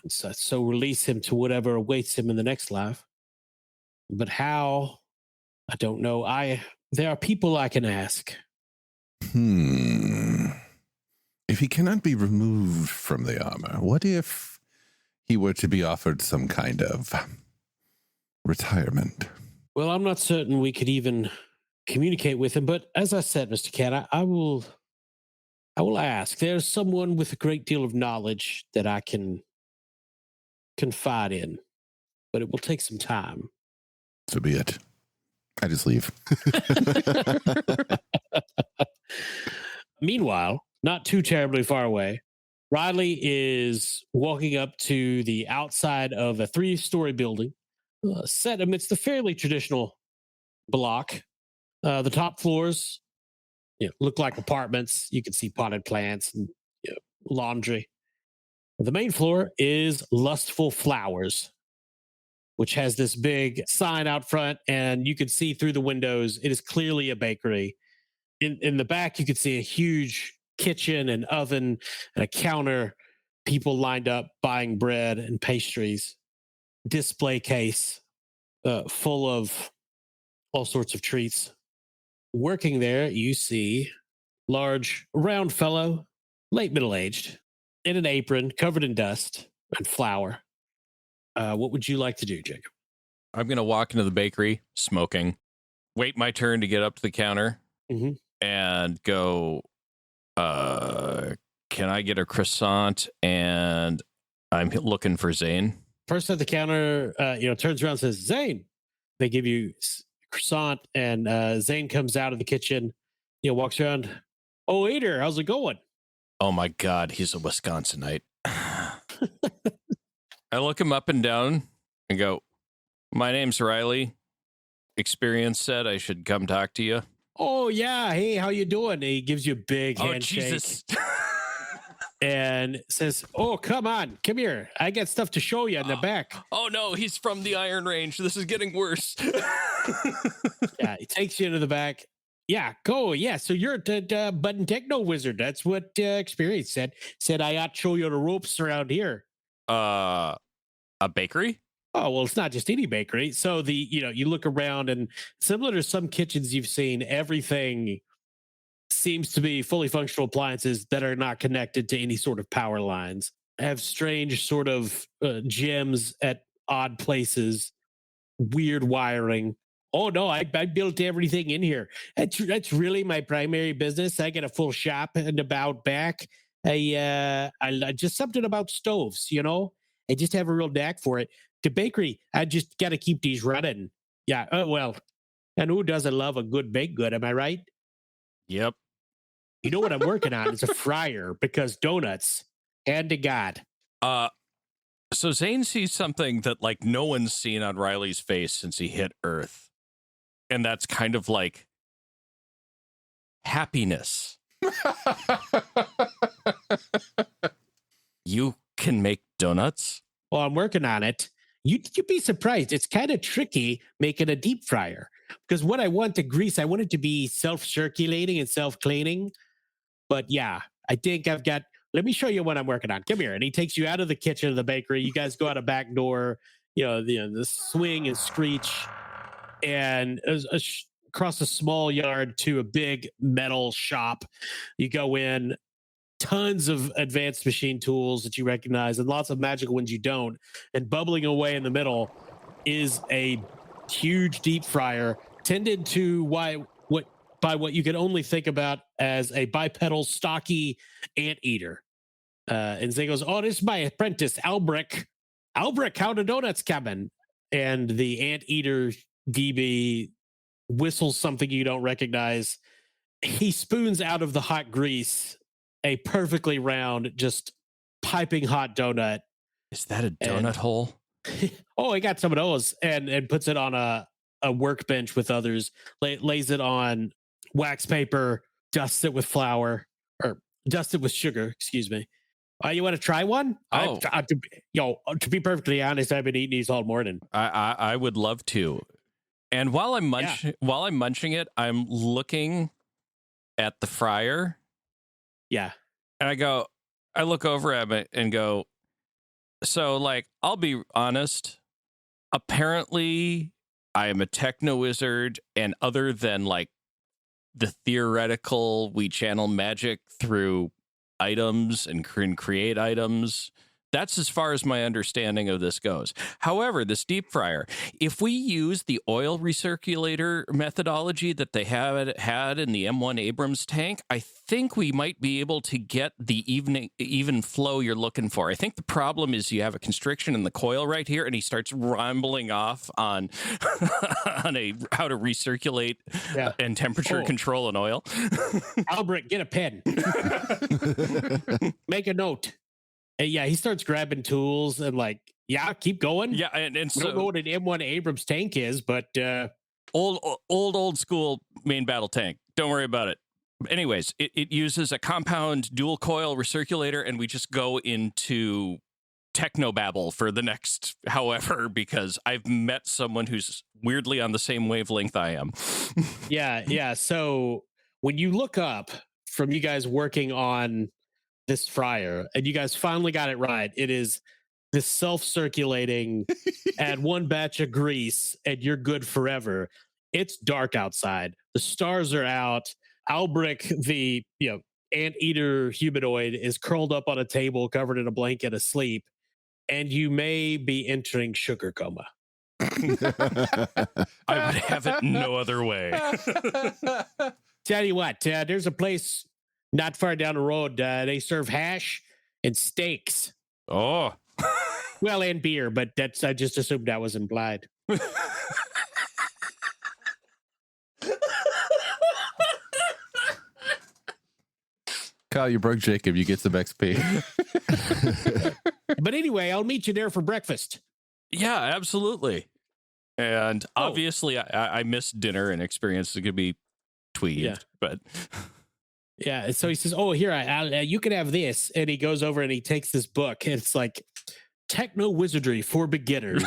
and so release him to whatever awaits him in the next life. But how? I don't know. There are people I can ask. If he cannot be removed from the armor, what if he were to be offered some kind of retirement? Well, I'm not certain we could even communicate with him, but as I said, Mr. Cat, I will ask. There's someone with a great deal of knowledge that I can confide in, but it will take some time. So be it. I just leave. Meanwhile, not too terribly far away, Riley is walking up to the outside of a 3-story building set amidst a fairly traditional block. The top floors look like apartments. You can see potted plants and laundry. The main floor is Lustful Flowers, which has this big sign out front, and you can see through the windows. It is clearly a bakery. In the back, you can see a huge kitchen and oven and a counter. People lined up buying bread and pastries. Display case full of all sorts of treats. Working there, you see large, round fellow, late middle-aged, in an apron, covered in dust and flour. What would you like to do, Jacob? I'm going to walk into the bakery, smoking, wait my turn to get up to the counter, and go, can I get a croissant? And I'm looking for Zane. Person at the counter, turns around and says, Zane. They give you croissant, and Zane comes out of the kitchen, walks around. Oh, Ader, how's it going? Oh my God, he's a Wisconsinite. I look him up and down and go, my name's Riley. Experience said I should come talk to you. Oh, yeah. Hey, how you doing? And he gives you a big handshake. Jesus. And says, oh, come on. Come here. I got stuff to show you in the back. Oh, no, he's from the Iron Range. This is getting worse. Yeah, he takes you into the back. Yeah, go. Yeah, so you're the button techno wizard. That's what Experience said. Said I ought to show you the ropes around here. A bakery? Oh, well, it's not just any bakery. So you look around, and similar to some kitchens you've seen, everything seems to be fully functional appliances that are not connected to any sort of power lines. Have strange sort of gems at odd places, weird wiring. Oh no, I built everything in here. That's really my primary business. I got a full shop and about back. I just something about stoves, I just have a real knack for it. The bakery, I just got to keep these running. Yeah. Well, and who doesn't love a good baked good? Am I right? Yep. You know what I'm working on? It's a fryer, because donuts, hand to God. So Zane sees something that no one's seen on Riley's face since he hit Earth. And that's kind of like happiness. You can make donuts? Well, I'm working on it. You'd be surprised. It's kind of tricky making a deep fryer, because what I want to grease, I want it to be self-circulating and self-cleaning. But yeah, I think I've got, let me show you what I'm working on. Come here. And he takes you out of the kitchen of the bakery. You guys go out a back door, the swing and screech, and across a small yard to a big metal shop. You go in, tons of advanced machine tools that you recognize and lots of magical ones you don't. And bubbling away in the middle is a huge deep fryer tended to by what you can only think about as a bipedal stocky anteater. And Zay goes, oh, this is my apprentice, Albrecht. Albrecht, how the donuts coming? And the anteater DB whistles something you don't recognize. He spoons out of the hot grease a perfectly round, just piping hot donut. Is that a donut hole? Oh, he got some of those and puts it on a workbench with others, lays it on wax paper, dusts it with flour, or dusts it with sugar, excuse me. You want to try one? Oh. To be perfectly honest, I've been eating these all morning. I would love to. And while I'm munching it, I'm looking at the fryer. Yeah. And I look over at it and go, so like, I'll be honest, apparently I am a techno wizard, and other than like the theoretical, we channel magic through items and create items. That's as far as my understanding of this goes. However, this deep fryer, if we use the oil recirculator methodology that they had in the M1 Abrams tank, I think we might be able to get the even flow you're looking for. I think the problem is you have a constriction in the coil right here, and he starts rambling off on how to recirculate and temperature control an oil. Albert, get a pen. Make a note. And yeah, he starts grabbing tools and like, keep going. Yeah, and so I don't know what an M1 Abrams tank is, but old school main battle tank. Don't worry about it. Anyways, it uses a compound dual coil recirculator, and we just go into technobabble for the next however, because I've met someone who's weirdly on the same wavelength I am. Yeah. So when you look up from you guys working on this fryer, and you guys finally got it right, it is this self-circulating, add one batch of grease and you're good forever. It's dark outside. The stars are out. Albrick, the anteater humanoid, is curled up on a table covered in a blanket asleep, and you may be entering sugar coma. I would have it no other way. Tell you what, there's a place not far down the road. They serve hash and steaks. Oh. Well, and beer, but I just assumed that was implied. Kyle, you broke Jacob. You get some XP. But anyway, I'll meet you there for breakfast. Yeah, absolutely. And obviously, I missed dinner, and experience could be tweaked, but... Yeah, so he says, "Oh, here, you can have this," and he goes over and he takes this book, and it's like techno wizardry for beginners.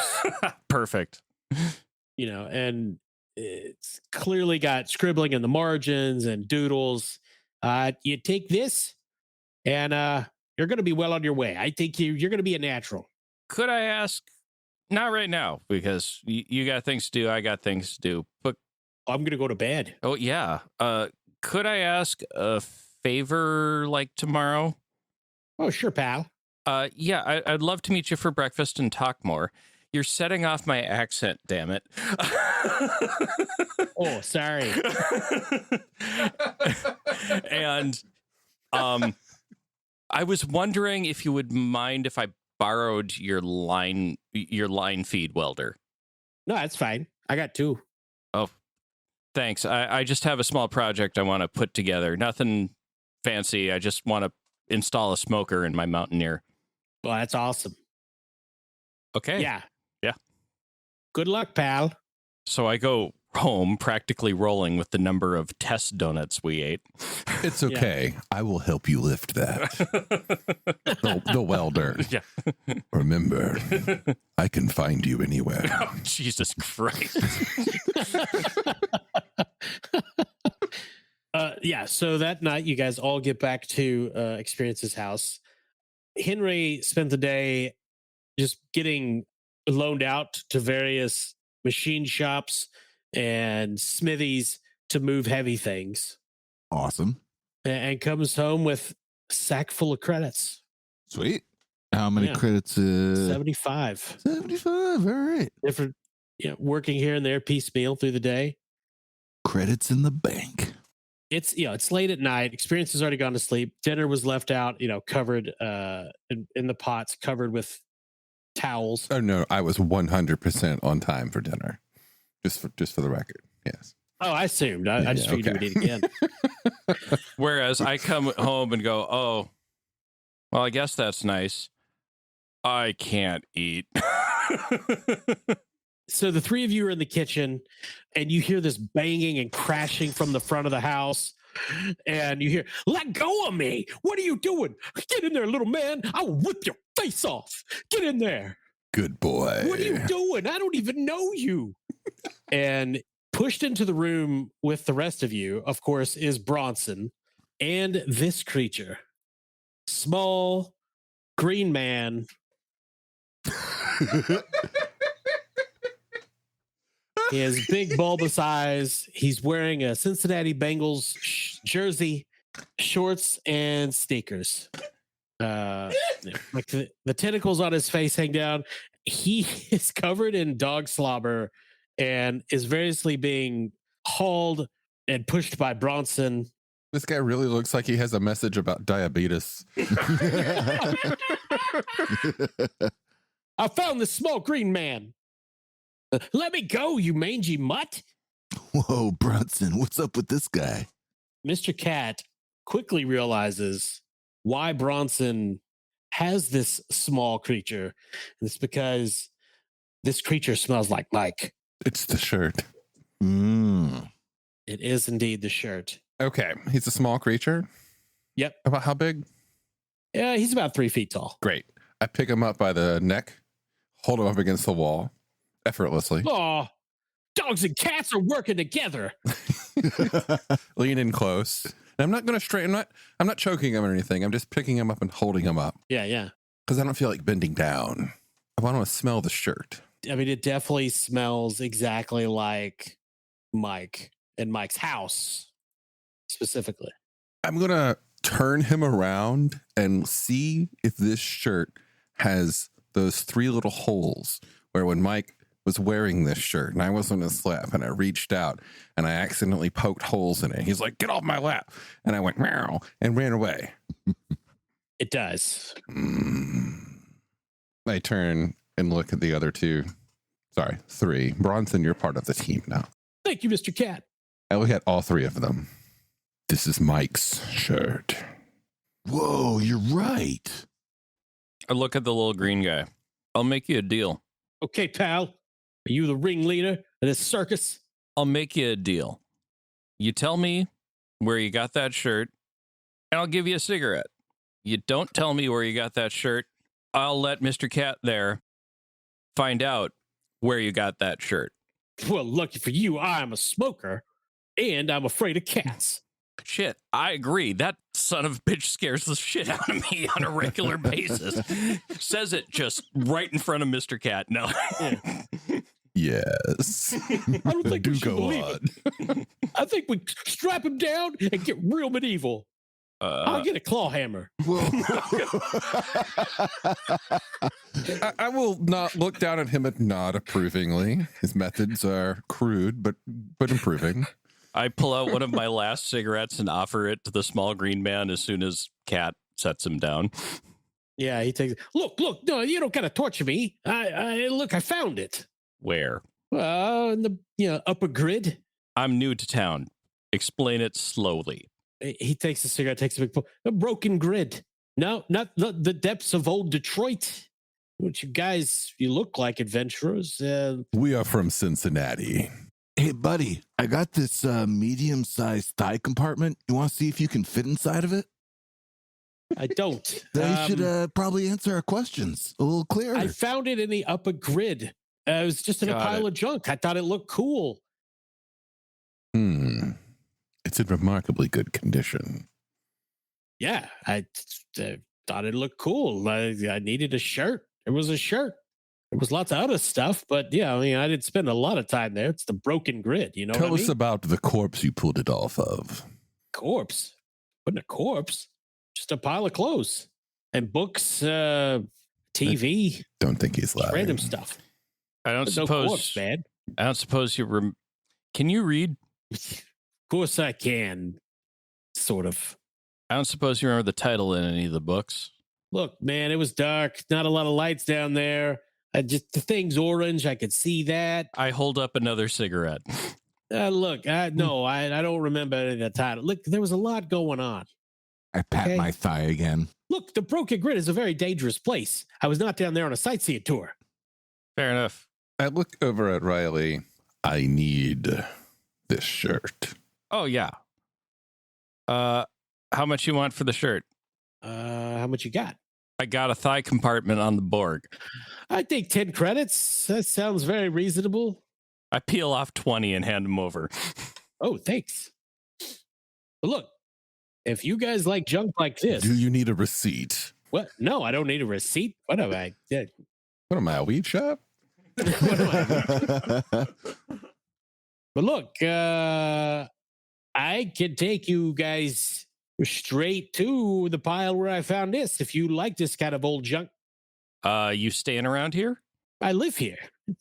Perfect. And it's clearly got scribbling in the margins and doodles. You take this, and you're going to be well on your way. I think you're going to be a natural. Could I ask? Not right now, because you got things to do. I got things to do. But I'm going to go to bed. Oh yeah. Could I ask a favor, like tomorrow? Oh, sure, pal. Yeah, I'd love to meet you for breakfast and talk more. You're setting off my accent, damn it. Oh, sorry. And I was wondering if you would mind if I borrowed your line feed welder. No, that's fine. I got two. Oh, thanks. I just have a small project I want to put together. Nothing fancy. I just want to install a smoker in my Mountaineer. Well, that's awesome. Okay. Yeah. Yeah. Good luck, pal. So I go home practically rolling with the number of test donuts we ate. It's okay. I will help you lift that. the welder. Yeah. Remember, I can find you anywhere. Oh, Jesus Christ. Yeah, so that night you guys all get back to Experience's house. Henry spent the day just getting loaned out to various machine shops and smithies to move heavy things. Awesome. And comes home with a sack full of credits. Sweet. How many credits? 75. 75. All right. Different, working here and there piecemeal through the day. Credits in the bank. It's it's late at night. Experience has already gone to sleep. Dinner was left out, covered in the pots, covered with towels. Oh no, I was 100% on time for dinner. Just for the record. Yes. Oh, I assumed. I just figured you would eat again. Whereas I come home and go, oh, Well, I guess that's nice. I can't eat. So the three of you are in the kitchen and you hear this banging and crashing from the front of the house. And you hear, let go of me. What are you doing? Get in there, little man. I will rip your face off. Get in there. Good boy. What are you doing? I don't even know you. And pushed into the room with the rest of you, of course, is Bronson and this creature. Small, green man. He has big bulbous eyes. He's wearing a Cincinnati Bengals jersey, shorts, and sneakers. Like the tentacles on his face hang down. He is covered in dog slobber and is variously being hauled and pushed by Bronson. This guy really looks like he has a message about diabetes. I found this small green man. Let me go, you mangy mutt. Whoa, Bronson, what's up with this guy? Mr. Cat quickly realizes why Bronson has this small creature. And it's because this creature smells like Mike. It's the shirt. It is indeed the shirt. Okay, he's a small creature. Yep. About how big? Yeah, he's about 3 feet tall. Great. I pick him up by the neck, hold him up against the wall, effortlessly. Oh, dogs and cats are working together. Lean in close. And I'm not going to straighten. I'm not choking him or anything. I'm just picking him up and holding him up. Yeah. Because I don't feel like bending down. I want to smell the shirt. I mean, it definitely smells exactly like Mike and Mike's house, specifically. I'm going to turn him around and see if this shirt has those 3 little holes where when Mike was wearing this shirt and I was on his lap and I reached out and I accidentally poked holes in it. He's like, get off my lap. And I went, meow, and ran away. It does. I turn and look at the other 2. Sorry, 3. Bronson, you're part of the team now. Thank you, Mr. Cat. I look at all 3 of them. This is Mike's shirt. Whoa, you're right. I look at the little green guy. I'll make you a deal. Okay, pal. Are you the ringleader of this circus? I'll make you a deal. You tell me where you got that shirt, and I'll give you a cigarette. You don't tell me where you got that shirt, I'll let Mr. Cat there find out where you got that shirt. Well, lucky for you, I'm a smoker, and I'm afraid of cats. Shit, I agree. That son of a bitch scares the shit out of me on a regular basis. Says it just right in front of Mr. Cat. No. Yes. I don't think we should go believe on. it. I think we strap him down and get real medieval. I'll get a claw hammer. I will not look down at him and nod approvingly. His methods are crude, but improving. I pull out one of my last cigarettes and offer it to the small green man as soon as Cat sets him down. Yeah, he takes it. Look, no, you don't gotta torture me. I found it. Where? In the upper grid. I'm new to town. Explain it slowly. He takes a cigarette, takes a big pull. A broken grid. No, not the depths of old Detroit. What you guys, you look like adventurers. We are from Cincinnati. Hey, buddy, I got this medium-sized thigh compartment. You want to see if you can fit inside of it? I don't. They should probably answer our questions a little clearer. I found it in the upper grid. It was just in a pile of junk. I thought it looked cool. It's in remarkably good condition. Yeah, I thought it looked cool. I needed a shirt. It was a shirt. There was lots of other stuff, but yeah, I mean, I didn't spend a lot of time there. It's the broken grid, you know. Tell what I mean? us about the corpse you pulled it off of. Corpse? Wasn't a corpse. Just a pile of clothes and books, TV. Don't think he's lying. Random stuff. I don't But suppose. no corpse, man. I don't suppose you. Can you read? Of course I can. Sort of. I don't suppose you remember the title in any of the books. Look, man, it was dark. Not a lot of lights down there. The thing's orange. I could see that. I hold up another cigarette. Look, I don't remember any of the title. Look, there was a lot going on. I pat my thigh again. Look, the Broken Grid is a very dangerous place. I was not down there on a sightseeing tour. Fair enough. I look over at Riley. I need this shirt. Oh, yeah. How much you want for the shirt? How much you got? I got a thigh compartment on the Borg. I think 10 credits. That sounds very reasonable. I peel off 20 and hand them over. Oh, thanks. But look, if you guys like junk like this... Do you need a receipt? What? No, I don't need a receipt. What have I did? What am I, a weed shop? But look, I can take you guys straight to the pile where I found this if you like this kind of old junk. You staying around here? I live here.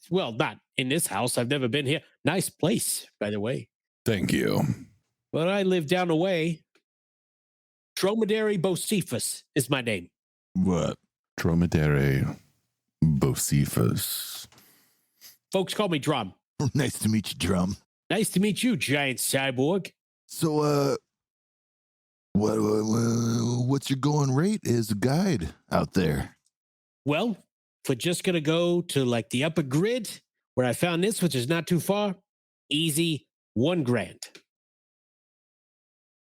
Well, not in this house. I've never been here. Nice place, by the way. Thank you. But I live down the way. Dromedary Bocephus is my name. What? Dromedary Bocephus. Folks call me Drum. Nice to meet you, Drum. Nice to meet you, giant cyborg. So, what's your going rate as a guide out there? Well, if we're just going to go to like the upper grid where I found this, which is not too far, easy, $1,000.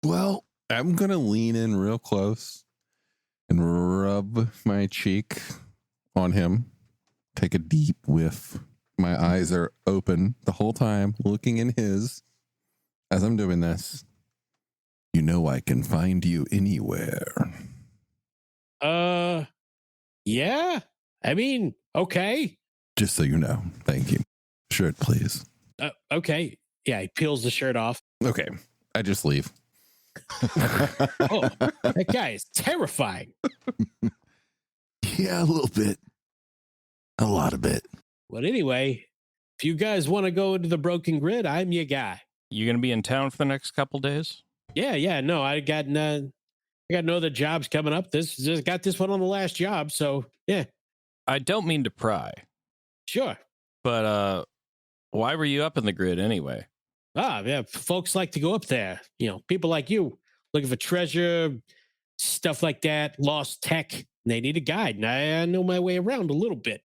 Well, I'm going to lean in real close and rub my cheek on him. Take a deep whiff. My eyes are open the whole time, looking in his. As I'm doing this, you know I can find you anywhere. Yeah. I mean, okay. Just so you know. Thank you. Shirt, please. Okay. Yeah, he peels the shirt off. Okay. I just leave. Oh, that guy is terrifying. Yeah, a little bit. A lot of it. But anyway, if you guys want to go into the Broken Grid, I'm your guy. You going to be in town for the next couple days? Yeah. No, I got no other jobs coming up. This just got this one on the last job. So, yeah. I don't mean to pry. Sure. But why were you up in the grid anyway? Yeah, folks like to go up there. You know, people like you looking for treasure, stuff like that, lost tech. They need a guide, and I know my way around a little bit.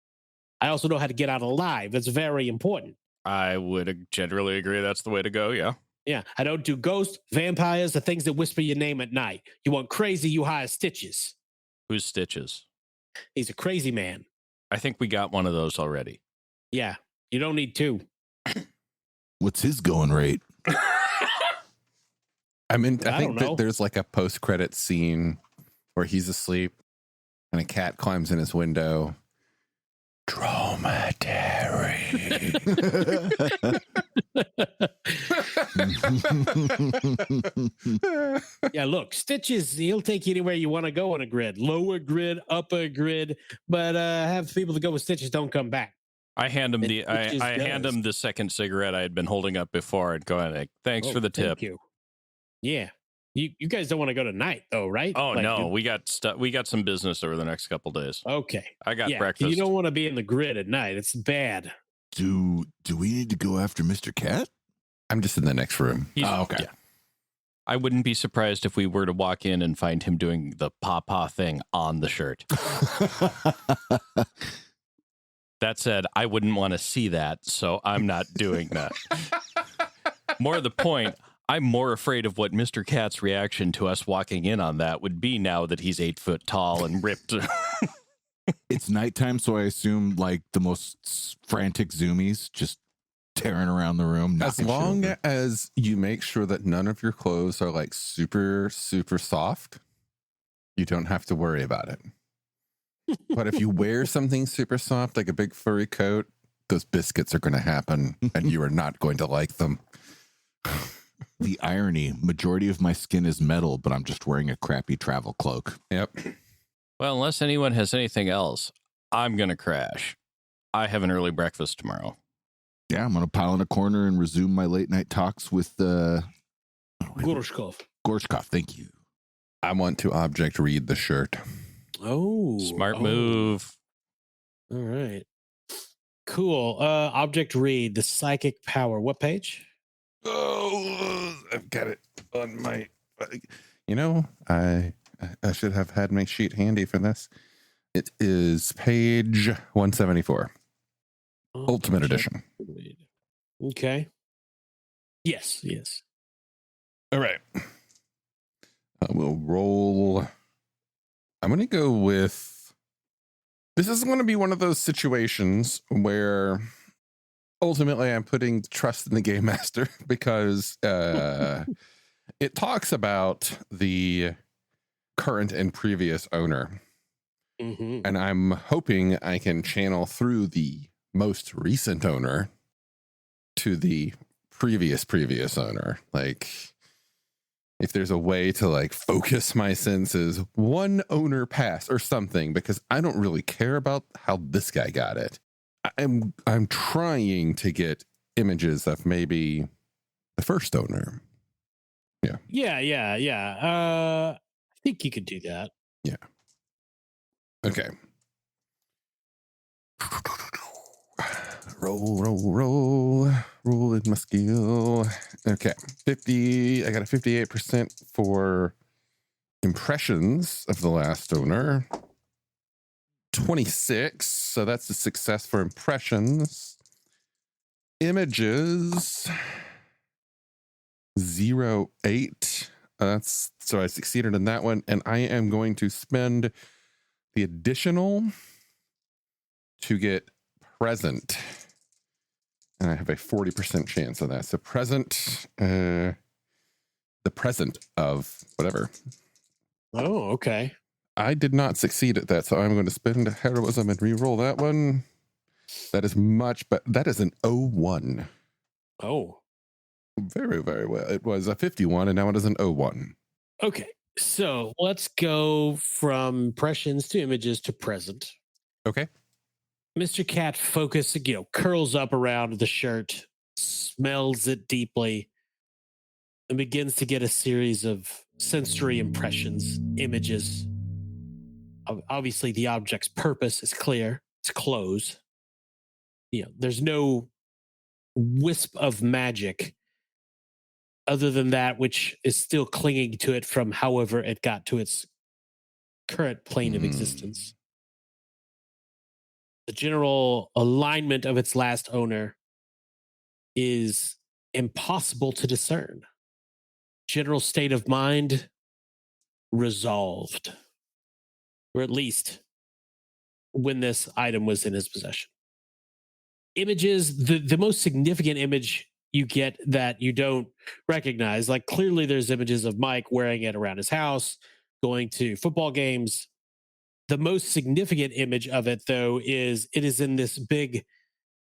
I also know how to get out alive. That's very important. I would generally agree that's the way to go, yeah. Yeah, I don't do ghosts, vampires, the things that whisper your name at night. You want crazy, you hire Stitches. Who's Stitches? He's a crazy man. I think we got one of those already. Yeah, you don't need two. What's his going rate? I think know. that there's like a post-credit scene where he's asleep and a cat climbs in his window. Dromedary. Yeah, look, Stitches, he'll take you anywhere you want to go on a grid. Lower grid, upper grid, but have people that go with Stitches don't come back. I hand him the second cigarette I had been holding up before and going like, thanks for the tip. Thank you. Yeah. You guys don't want to go tonight though, right? Oh, like, no, we got some business over the next couple days. Okay. I got breakfast. You don't want to be in the grid at night. It's bad. Do we need to go after Mr. Cat? I'm just in the next room. Okay. Yeah. I wouldn't be surprised if we were to walk in and find him doing the paw thing on the shirt. That said, I wouldn't want to see that, so I'm not doing that. More to the point, I'm more afraid of what Mr. Cat's reaction to us walking in on that would be now that he's 8 foot tall and ripped. It's nighttime, so I assume like the most frantic zoomies just tearing around the room. As long as you make sure that none of your clothes are like super, super soft, you don't have to worry about it. But if you wear something super soft, like a big furry coat, those biscuits are going to happen and you are not going to like them. The irony, majority of my skin is metal, but I'm just wearing a crappy travel cloak. Yep. Well, unless anyone has anything else, I'm going to crash. I have an early breakfast tomorrow. Yeah, I'm going to pile in a corner and resume my late night talks with Gorshkov. Gorshkov, thank you. I want to object read the shirt. Oh. Smart move. All right. Cool. Object read, the psychic power. What page? Oh, I've got it on my... I I should have had my sheet handy for this. It is page 174. Ultimate Edition. Okay. Yes. All right. We'll roll. I'm going to go with. This is going to be one of those situations where ultimately I'm putting trust in the game master because it talks about the current and previous owner. Mm-hmm. And I'm hoping I can channel through the most recent owner to the previous owner. Like, if there's a way to like focus my senses one owner past or something, because I don't really care about how this guy got it. I'm trying to get images of maybe the first owner. Yeah. I think you could do that. Yeah. Okay. Roll in my skill. Okay. 50. I got a 58% for impressions of the last owner. 26. So that's a success for impressions. Images. 08. So I succeeded in that one. And I am going to spend the additional to get present. And I have a 40% chance of that. So present, the present of whatever. Oh, okay. I did not succeed at that. So I'm going to spend heroism and re-roll that one. That is much, but that is an 01. Oh. Very, very well. It was a 51 and now it is an 01. Okay. So let's go from impressions to images to present. Okay. Mr. Cat curls up around the shirt, smells it deeply, and begins to get a series of sensory impressions, images. Obviously, the object's purpose is clear. It's clothes. There's no wisp of magic other than that which is still clinging to it from however it got to its current plane of existence. The general alignment of its last owner is impossible to discern. General state of mind, resolved. Or at least when this item was in his possession. Images, the most significant image you get that you don't recognize, like clearly there's images of Mike wearing it around his house, going to football games. The most significant image of it, though, is it is in this big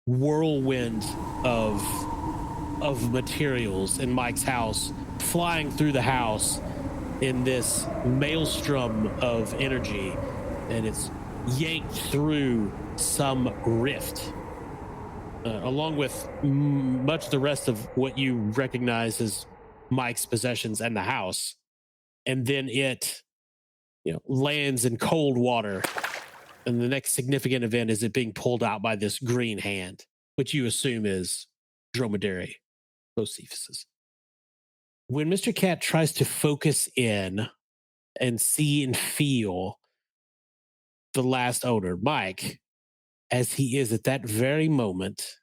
whirlwind of materials in Mike's house, flying through the house in this maelstrom of energy, and it's yanked through some rift, along with much of the rest of what you recognize as Mike's possessions and the house. And then it lands in cold water. And the next significant event is it being pulled out by this green hand, which you assume is Dromedary Bocephus. When Mr. Cat tries to focus in and see and feel the last owner, Mike, as he is at that very moment,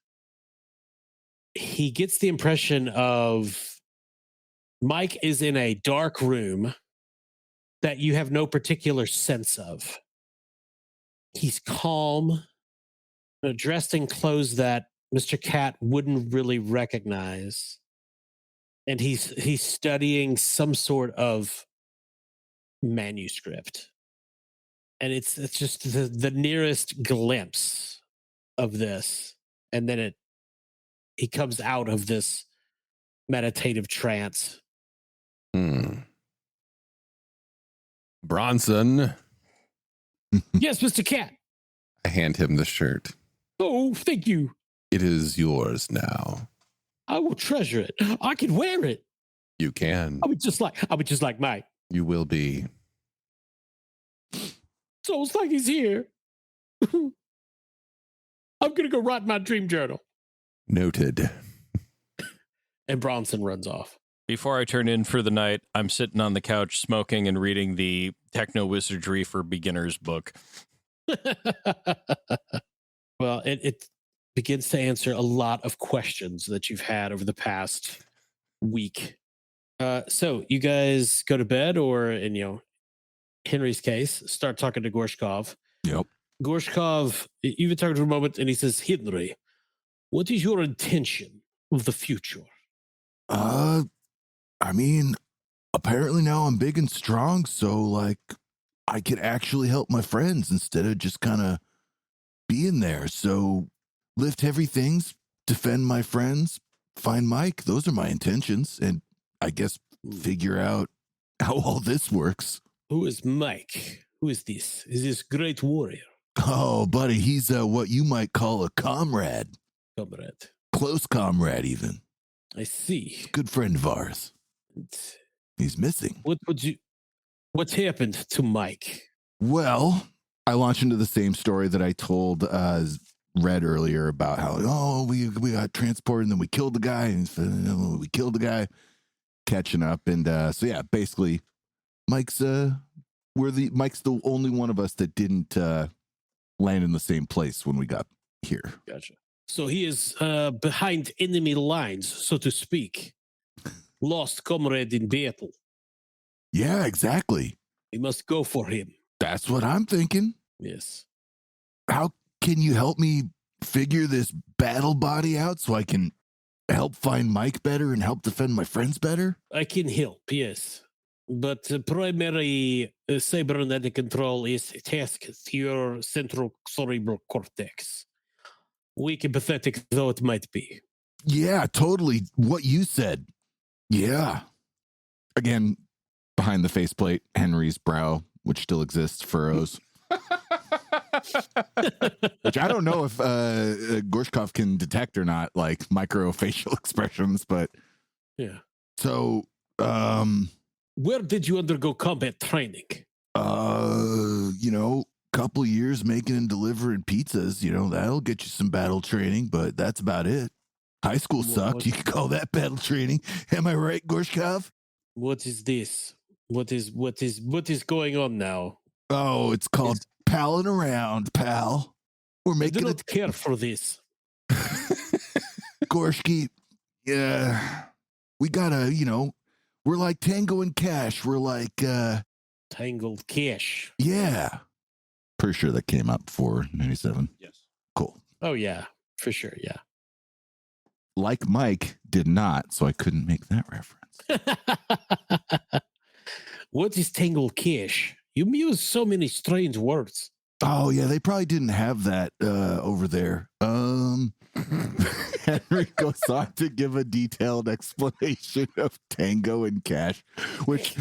he gets the impression of Mike is in a dark room that you have no particular sense of. He's calm, dressed in clothes that Mr. Cat wouldn't really recognize. And he's studying some sort of manuscript. And it's just the nearest glimpse of this. And then he comes out of this meditative trance. Bronson. Yes, Mr. Cat. I hand him the shirt. Oh, thank you. It is yours now. I will treasure it. I can wear it. You can. I would just like Mike. You will be. So it's like he's here. I'm gonna go write my dream journal. Noted. And Bronson runs off. Before I turn in for the night, I'm sitting on the couch smoking and reading the Techno Wizardry for Beginners book. Well, it begins to answer a lot of questions that you've had over the past week. So you guys go to bed, or in Henry's case, start talking to Gorshkov. Yep. Gorshkov, you've been talking for a moment, and he says, Henry, what is your intention of the future? I mean, apparently now I'm big and strong, so like I could actually help my friends instead of just kind of being there. So lift heavy things, defend my friends, find Mike. Those are my intentions. And I guess figure out how all this works. Who is Mike? Who is this? Is this great warrior? Oh, buddy, he's what you might call a comrade. Comrade. Close comrade, even. I see. Good friend of ours. He's missing. What's happened to Mike? Well, I launched into the same story that I told Red earlier about how, we got transported and then we killed the guy and catching up. And so, yeah, basically Mike's the only one of us that didn't land in the same place when we got here. Gotcha. So he is behind enemy lines, so to speak. Lost comrade in battle. Yeah, exactly. We must go for him. That's what I'm thinking. Yes. How can you help me figure this battle body out so I can help find Mike better and help defend my friends better? I can help, yes. But primary cybernetic control is tasked to your central cerebral cortex. Weak and pathetic though it might be. Yeah, totally. What you said. Yeah. Again, behind the faceplate, Henry's brow, which still exists, furrows. Which I don't know if Gorshkov can detect or not, like micro-facial expressions, but yeah. So, where did you undergo combat training? Couple years making and delivering pizzas. That'll get you some battle training, but that's about it. High school sucked. You could call that battle training. Am I right, Gorshkov? What is this? What is going on now? Oh, it's called palling around, pal. We're making I don't care for this. Gorshky, yeah. We gotta, we're like Tango and Cash. We're like Tangled Cash. Yeah. Pretty sure that came out before 97. Yes. Cool. Oh yeah, for sure, yeah. Like Mike did not, so I couldn't make that reference. What is Tangled Cash? You use so many strange words. Oh yeah, they probably didn't have that over there. Henry goes on to give a detailed explanation of Tango and Cash, which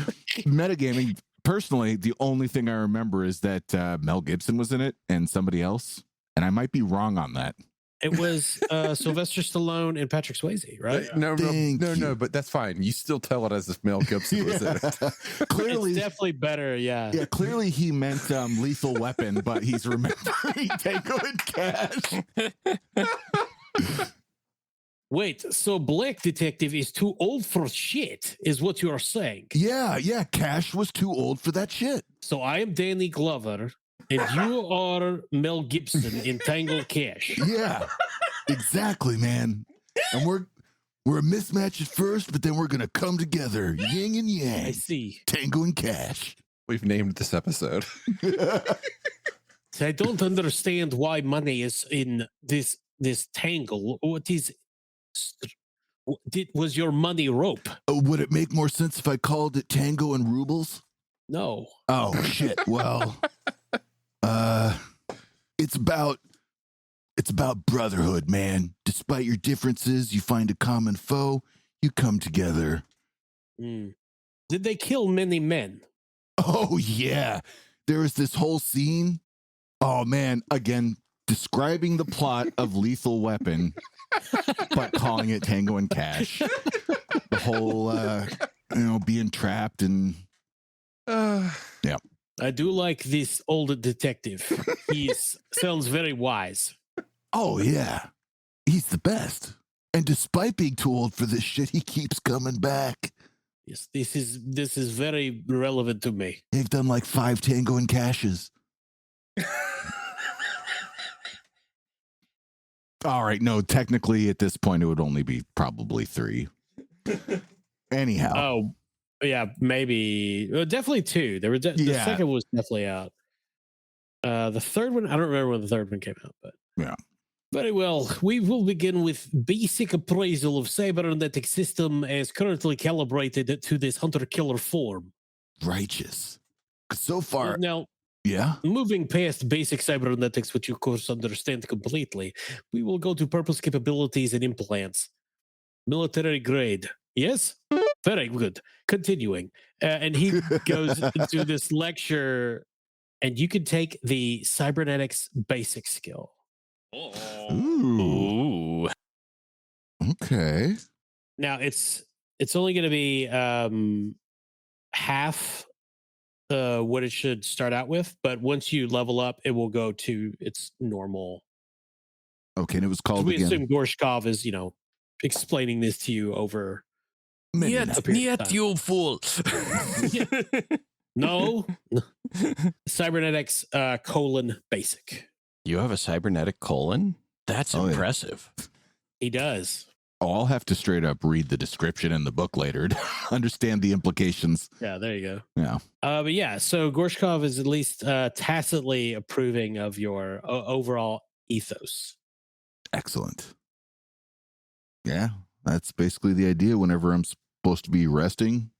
metagaming, personally, the only thing I remember is that Mel Gibson was in it and somebody else, and I might be wrong on that. It was Sylvester Stallone and Patrick Swayze, right? No, but that's fine. You still tell it as if Mel Gibson was in it. Clearly, it's definitely better, yeah. Yeah, clearly he meant Lethal Weapon, but he's remembering Tango and Cash. Wait, so Black Detective is too old for shit, is what you are saying? Yeah, Cash was too old for that shit. So I am Danny Glover, and you are Mel Gibson in Tangled Cash. Yeah, exactly, man. And we're a mismatch at first, but then we're gonna come together, yin and yang. I see. Tango and Cash. We've named this episode. I don't understand why money is in this tangle. Was your money rope? Would it make more sense if I called it Tango and Rubles? No. Oh shit. Well, it's about brotherhood, man. Despite your differences, you find a common foe. You come together. Mm. Did they kill many men? Oh yeah. There was this whole scene. Oh man, again, describing the plot of Lethal Weapon, but calling it Tango and Cash. The whole, being trapped and, yeah. I do like this old detective. He sounds very wise. Oh, yeah. He's the best. And despite being too old for this shit, he keeps coming back. Yes, this is very relevant to me. They've done like 5 Tango and Caches. All right, no, technically at this point it would only be probably 3. Anyhow. Oh, yeah, maybe. Definitely 2. There were the second was definitely out. The third one, I don't remember when the third one came out, but yeah. Very well. We will begin with basic appraisal of cybernetic system as currently calibrated to this hunter-killer form. Righteous. So far, now, yeah. Moving past basic cybernetics, which you of course understand completely, we will go to purpose capabilities and implants. Military grade. Yes? Very good. Continuing. And he goes into this lecture, and you can take the cybernetics basic skill. Ooh. Okay. Now it's only going to be half what it should start out with, but once you level up, it will go to its normal. Okay, and it was called we again. assume Gorshkov is, explaining this to you over. Niet you fool. No. Cybernetics basic. You have a cybernetic colon? That's impressive. Yeah. He does. Oh, I'll have to straight up read the description in the book later to understand the implications. Yeah, there you go. Yeah. But yeah, so Gorshkov is at least tacitly approving of your overall ethos. Excellent. Yeah, that's basically the idea whenever I'm supposed to be resting,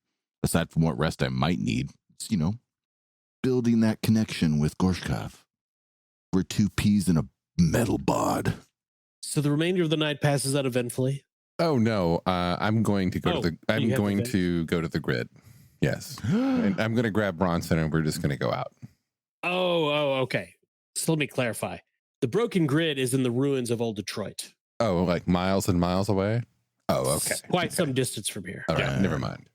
aside from what rest I might need. It's, building that connection with Gorshkov. We're 2 peas in a metal bod. So the remainder of the night passes uneventfully. Oh no, I'm going to go to the grid. Yes, and I'm going to grab Bronson, and we're just going to go out. Oh, okay. So let me clarify. The broken grid is in the ruins of old Detroit. Oh, like miles and miles away. Oh, okay. Quite some distance from here. All right, never mind.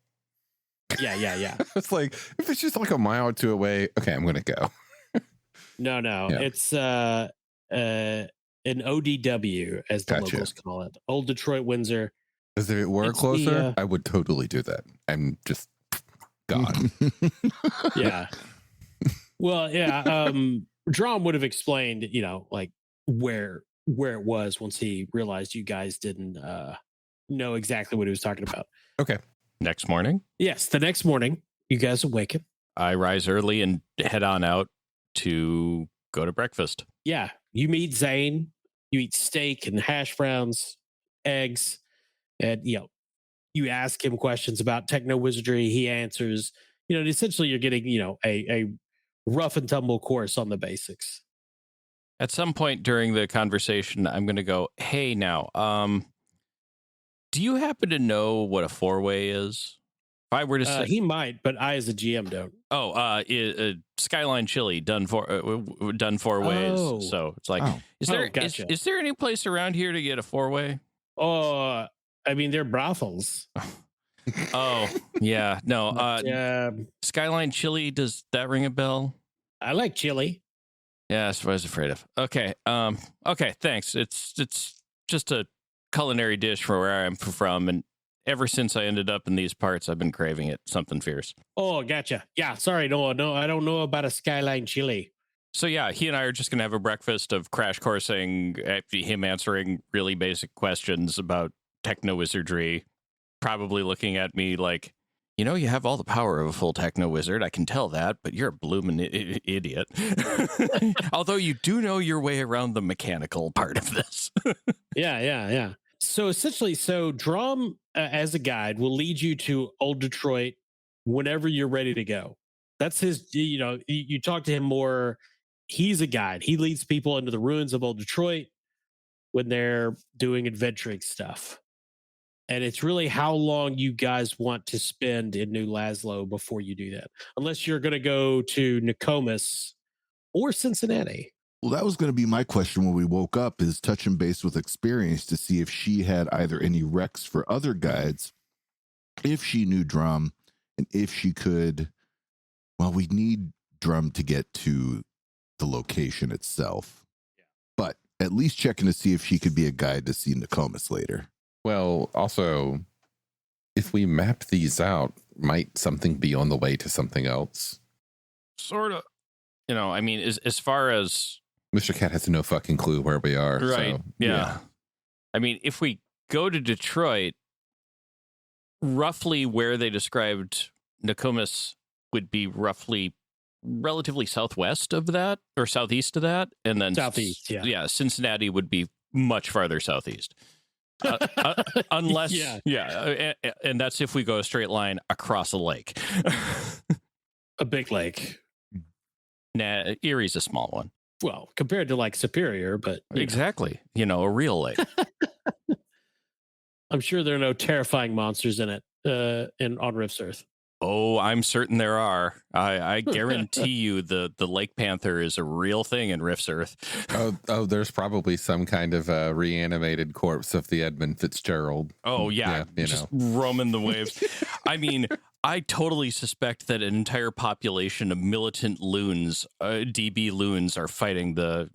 Yeah. It's like if it's just like a mile or 2 away. Okay, I'm going to go. No. Yeah. It's an ODW, as the locals call it. Old Detroit, Windsor. If it were closer, I would totally do that. I'm just gone. Yeah. Well, yeah. Drom would have explained, like where it was once he realized you guys didn't know exactly what he was talking about. Okay. Next morning? Yes, the next morning, you guys awaken. I rise early and head on out to go to breakfast. Yeah. You meet Zane. You eat steak and hash browns, eggs, and you ask him questions about techno wizardry. He answers. Essentially, you're getting a rough and tumble course on the basics. At some point during the conversation, I'm going to go, "Hey, now, do you happen to know what a 4-way is?" If I were to say, he might, but I, as a GM, don't. Oh, Skyline Chili done 4 ways. Oh. So it's like, gotcha. Is there any place around here to get a 4-way? Oh, I mean, they're brothels. Oh, yeah, no. Skyline Chili, does that ring a bell? I like chili. Yeah, that's what I was afraid of. Okay, okay, thanks. It's just a culinary dish for where I'm from, and ever since I ended up in these parts, I've been craving it. Something fierce. Oh, gotcha. Yeah, sorry. No, I don't know about a Skyline Chili. So yeah, he and I are just going to have a breakfast of crash coursing, him answering really basic questions about techno wizardry, probably looking at me like, you have all the power of a full techno wizard. I can tell that, but you're a bloomin' idiot. Although you do know your way around the mechanical part of this. Yeah. So essentially, Drum as a guide will lead you to Old Detroit whenever you're ready to go. That's his, you talk to him more. He's a guide. He leads people into the ruins of Old Detroit when they're doing adventuring stuff. And it's really how long you guys want to spend in New Laszlo before you do that. Unless you're going to go to Nokomis or Cincinnati. Well, that was going to be my question when we woke up, is touching base with Experience to see if she had either any recs for other guides, if she knew Drum, and if she could, well, we need Drum to get to the location itself. Yeah. But at least checking to see if she could be a guide to see Nokomis later. Well, also, if we map these out, might something be on the way to something else? Sort of. I mean, as far as Mr. Cat has no fucking clue where we are. Right. So, yeah. I mean, if we go to Detroit, roughly where they described Nokomis would be relatively southwest of that or southeast of that. And then southeast. Yeah. Cincinnati would be much farther southeast. Unless, and that's if we go a straight line across a lake. A big lake. Nah, Erie's a small one. Well, compared to like Superior, but exactly, a real lake. I'm sure there are no terrifying monsters in it on Rift's Earth. Oh, I'm certain there are. I guarantee you the Lake Panther is a real thing in Rift's Earth. Oh, there's probably some kind of reanimated corpse of the Edmund Fitzgerald. Oh, yeah just roaming the waves. I mean, I totally suspect that an entire population of militant loons, DB loons, are fighting the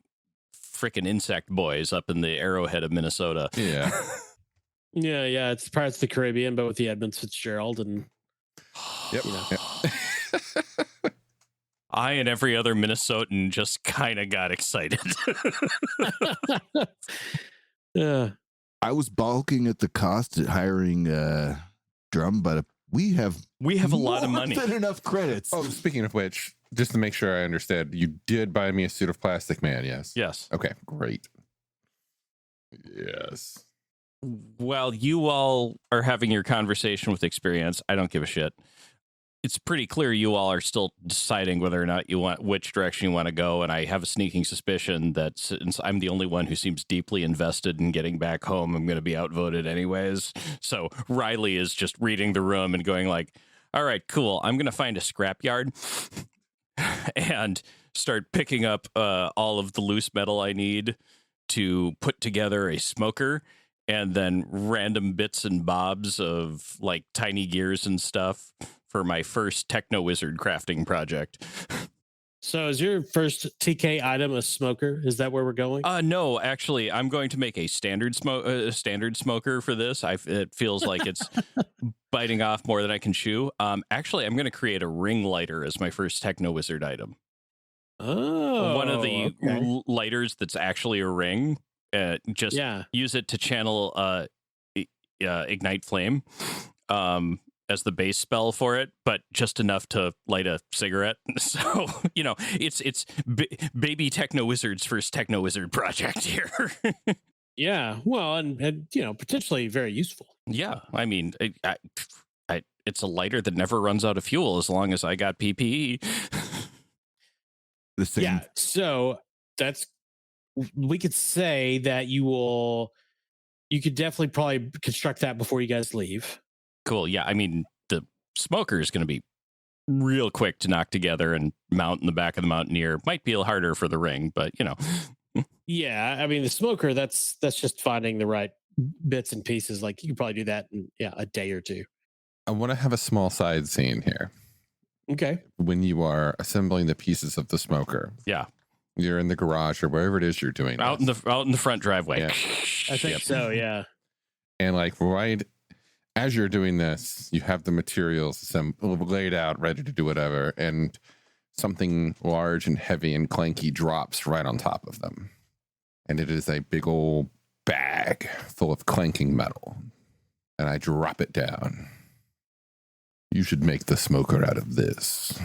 frickin' insect boys up in the Arrowhead of Minnesota. Yeah. Yeah. It's Pirates of the Caribbean, but with the Edmund Fitzgerald and... Yep. I and every other Minnesotan just kind of got excited. Yeah. I was balking at the cost at hiring Drum, but we have a lot of money. More than enough credits. Oh, speaking of which, just to make sure I understand, you did buy me a suit of Plastic Man, yes? Yes. Okay, great. Yes. While you all are having your conversation with Experience, I don't give a shit. It's pretty clear you all are still deciding whether or not which direction you want to go, and I have a sneaking suspicion that since I'm the only one who seems deeply invested in getting back home, I'm going to be outvoted anyways. So Riley is just reading the room and going like, all right, cool. I'm going to find a scrapyard and start picking up all of the loose metal I need to put together a smoker, and then random bits and bobs of like tiny gears and stuff for my first Techno Wizard crafting project. So is your first TK item a smoker? Is that where we're going? No, actually, I'm going to make a standard smoker for this. It feels like it's biting off more than I can chew. Actually, I'm going to create a ring lighter as my first Techno Wizard item. Oh, one of the lighters that's actually a ring. Use it to channel ignite flame as the base spell for it, but just enough to light a cigarette. So it's baby Techno Wizard's first Techno Wizard project here. Yeah, well, and potentially very useful. Yeah, I mean, it's a lighter that never runs out of fuel as long as I got PPE. The same. Yeah, so we could say that you could definitely probably construct that before you guys leave. Cool. Yeah. I mean, the smoker is going to be real quick to knock together and mount in the back of the Mountaineer. Might be a little harder for the ring, but Yeah. I mean, the smoker, that's just finding the right bits and pieces. Like you could probably do that in a day or two. I want to have a small side scene here. Okay. When you are assembling the pieces of the smoker. Yeah. You're in the garage or wherever it is you're doing out in the front driveway. Yeah. I think so, yeah. And like right as you're doing this, you have the materials laid out, ready to do whatever, and something large and heavy and clanky drops right on top of them. And it is a big old bag full of clanking metal. And I drop it down. You should make the smoker out of this.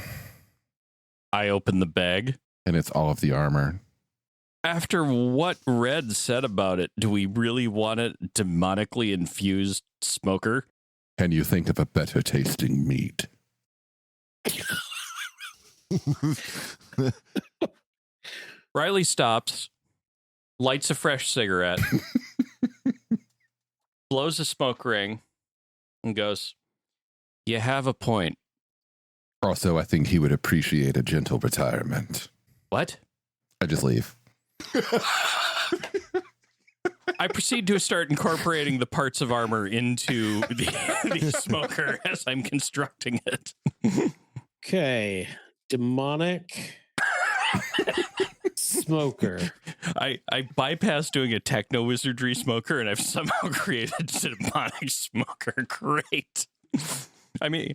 I open the bag. And it's all of the armor. After what Red said about it, do we really want a demonically infused smoker? Can you think of a better tasting meat? Riley stops, lights a fresh cigarette, blows a smoke ring, and goes, "You have a point." Also, I think he would appreciate a gentle retirement. What? I just leave. I proceed to start incorporating the parts of armor into the smoker as I'm constructing it. Okay. Demonic smoker. I bypassed doing a techno wizardry smoker, and I've somehow created a demonic smoker. Great. I mean,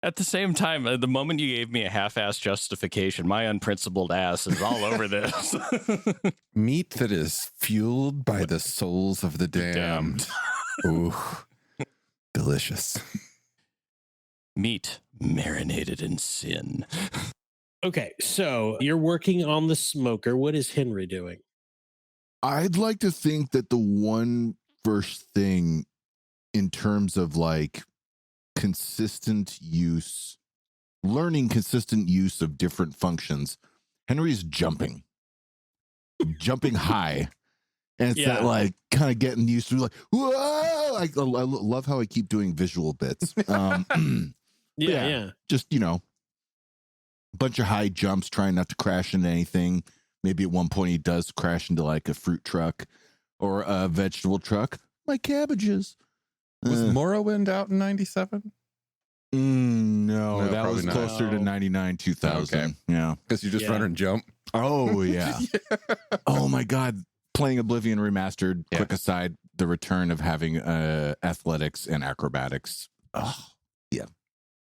at the same time, the moment you gave me a half-assed justification, my unprincipled ass is all over this. Meat that is fueled by the souls of the damned. Ooh, delicious. Meat marinated in sin. Okay, so you're working on the smoker. What is Henry doing? I'd like to think that the one first thing in terms of like consistent use, learning consistent use of different functions, Henry's jumping high. And it's that like kind of getting used to like, whoa! I love how I keep doing visual bits. Yeah. Just, a bunch of high jumps, trying not to crash into anything. Maybe at one point he does crash into like a fruit truck or a vegetable truck. My cabbages. Was Morrowind out in 97? No, that was closer to 99, 2000. Okay. Yeah. Because you just run and jump. Oh, yeah. Oh, my God. Playing Oblivion Remastered, quick aside, the return of having athletics and acrobatics. Oh, yeah.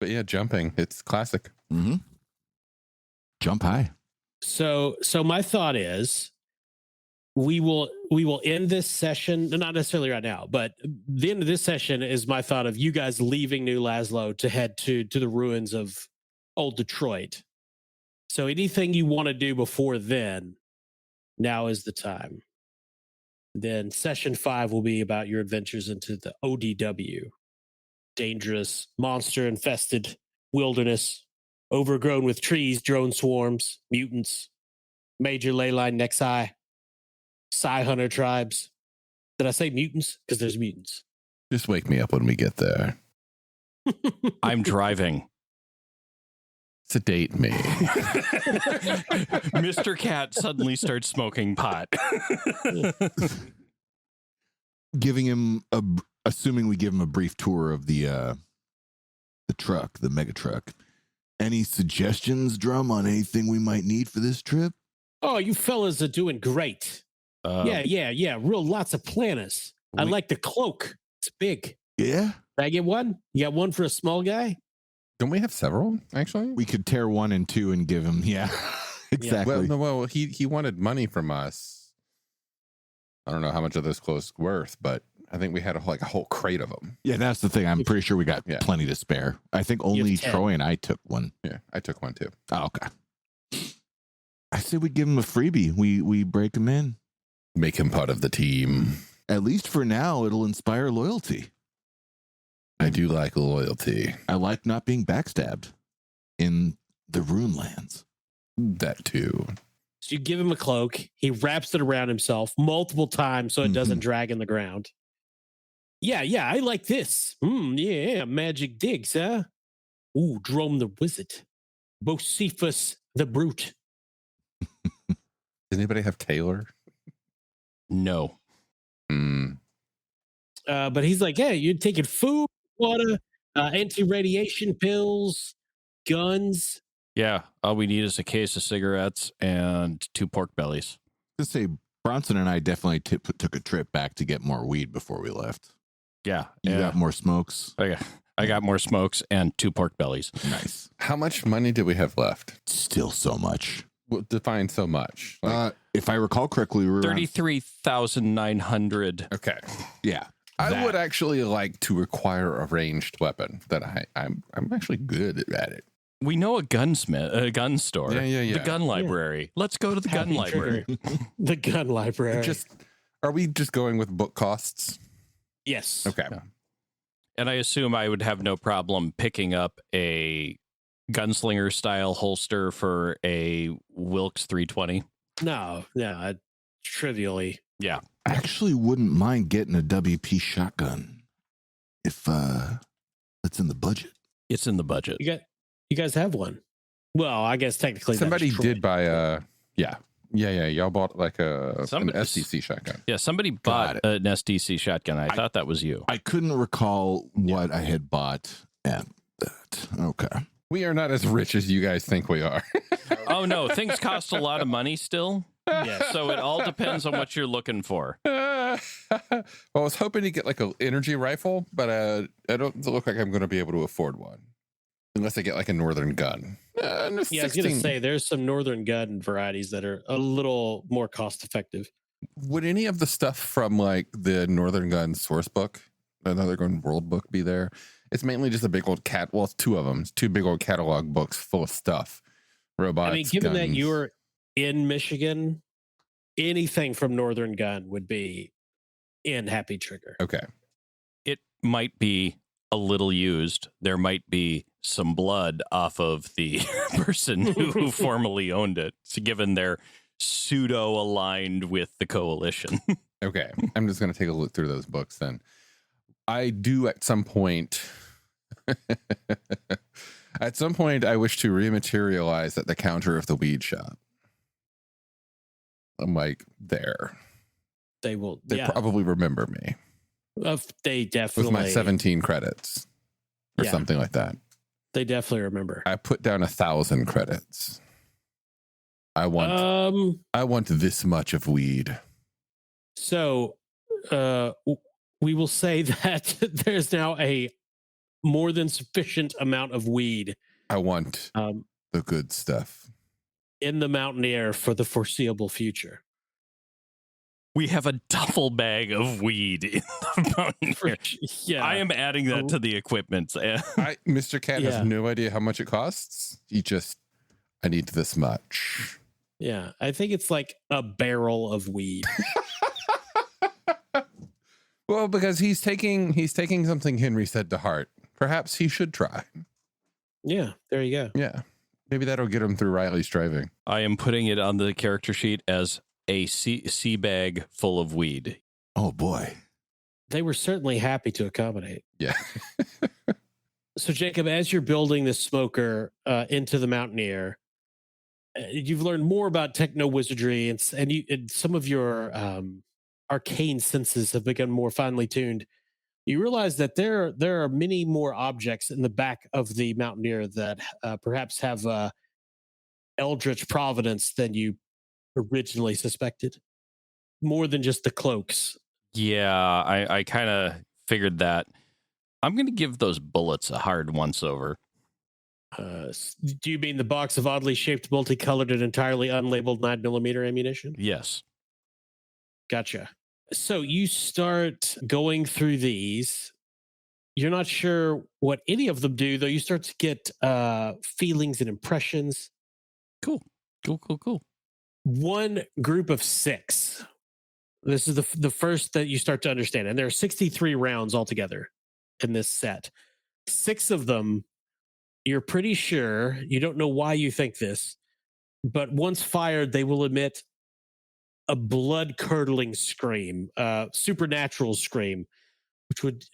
But yeah, jumping. It's classic. Mm-hmm. Jump high. So my thought is we will end this session, not necessarily right now, but the end of this session is my thought of you guys leaving New Laszlo to head to the ruins of old Detroit. So anything you want to do before then, now is the time. Then session 5 will be about your adventures into the ODW. Dangerous, monster-infested wilderness, overgrown with trees, drone swarms, mutants, major ley line nexi, Psy Hunter tribes. Did I say mutants? Because there's mutants. Just wake me up when we get there. I'm driving. Sedate me. Mr. Cat suddenly starts smoking pot. Giving him assuming we give him a brief tour of the truck, the mega truck. Any suggestions, Drum, on anything we might need for this trip? Oh, you fellas are doing great. Yeah. Real lots of planners. I like the cloak. It's big. Yeah. Did I get one? You got one for a small guy? Don't we have several, actually? We could tear 1 and 2 and give him, exactly. Well, he wanted money from us. I don't know how much of those clothes worth, but I think we had a whole crate of them. Yeah, that's the thing. I'm pretty sure we got plenty to spare. I think only Troy and I took one. Yeah, I took one too. Oh, okay. I say we give him a freebie. We break him in. Make him part of the team. At least for now, it'll inspire loyalty. I do like loyalty. I like not being backstabbed in the Runelands. That too. So you give him a cloak. He wraps it around himself multiple times so it doesn't drag in the ground. Yeah, I like this. Yeah, magic digs, huh? Ooh, Drome the Wizard. Bocephus the Brute. Does anybody have Taylor? No. But he's like, hey, you're taking food, water, anti-radiation pills, guns. Yeah, all we need is a case of cigarettes and 2 pork bellies. Let's say Bronson and I definitely took a trip back to get more weed before we left. Yeah. You got more smokes? I got more smokes and 2 pork bellies. Nice. How much money do we have left? Still so much. Well, define so much. If I recall correctly, we were 33,900. Okay. Yeah. I would actually like to acquire a ranged weapon that I'm actually good at it. We know a gunsmith, a gun store. Yeah. The gun library. Let's go to the gun library. The gun library. Are we just going with book costs? Yes. Okay. Yeah. And I assume I would have no problem picking up a gunslinger style holster for a Wilkes 320. No, trivially. Yeah. I actually wouldn't mind getting a WP shotgun if it's in the budget. It's in the budget. You guys have one. Well, I guess technically somebody did buy a y'all bought like an SDC shotgun. Yeah, somebody bought an SDC shotgun. I thought that was you. I couldn't recall what I had bought at that. Okay. We are not as rich as you guys think we are. Oh no, things cost a lot of money still. Yeah. So it all depends on what you're looking for. Well, I was hoping to get like an energy rifle, but I don't look like I'm going to be able to afford one unless I get like a northern gun. Yeah, I was going to say there's some northern gun varieties that are a little more cost effective. Would any of the stuff from like the Northern Gun source book, the Northern Gun world book, be there? It's mainly just a big old well, it's two of them. It's two big old catalog books full of stuff. Robots. I mean, given guns. that you're in Michigan, anything from Northern Gun would be in Happy Trigger. Okay. It might be a little used. There might be some blood off of the person who formerly owned it, so given their pseudo aligned with the coalition. Okay. I'm just going to take a look through those books then. I do at some point. At some point, I wish to rematerialize at the counter of the weed shop. I'm like, there. They will. They probably remember me. They definitely. With my 17 credits or something like that. They definitely remember. I put down 1,000 credits. I want this much of weed. So we will say that there's now a more than sufficient amount of weed. I want the good stuff in the Mountaineer for the foreseeable future. We have a duffel bag of weed in the Mountaineer. Yeah, I am adding that to the equipment. Mr. Cat has no idea how much it costs. I need this much. Yeah, I think it's like a barrel of weed. Well, because he's taking something Henry said to heart. Perhaps he should try. Yeah, there you go. Yeah, maybe that'll get him through Riley's driving. I am putting it on the character sheet as a sea bag full of weed. Oh boy, they were certainly happy to accommodate. Yeah. So Jacob, as you're building this smoker into the Mountaineer, you've learned more about techno wizardry, and some of your arcane senses have become more finely tuned. You realize that there are many more objects in the back of the Mountaineer that perhaps have eldritch providence than you originally suspected. More than just the cloaks. Yeah, I kind of figured that. I'm going to give those bullets a hard once over. Do you mean the box of oddly shaped, multicolored, and entirely unlabeled 9mm ammunition? Yes. Gotcha. So you start going through these. You're not sure what any of them do, though you start to get feelings and impressions. Cool. One group of 6. This is the first that you start to understand. And there are 63 rounds altogether in this set. 6 of them, you're pretty sure, you don't know why you think this, but once fired, they will emit a blood-curdling scream, supernatural scream, which would,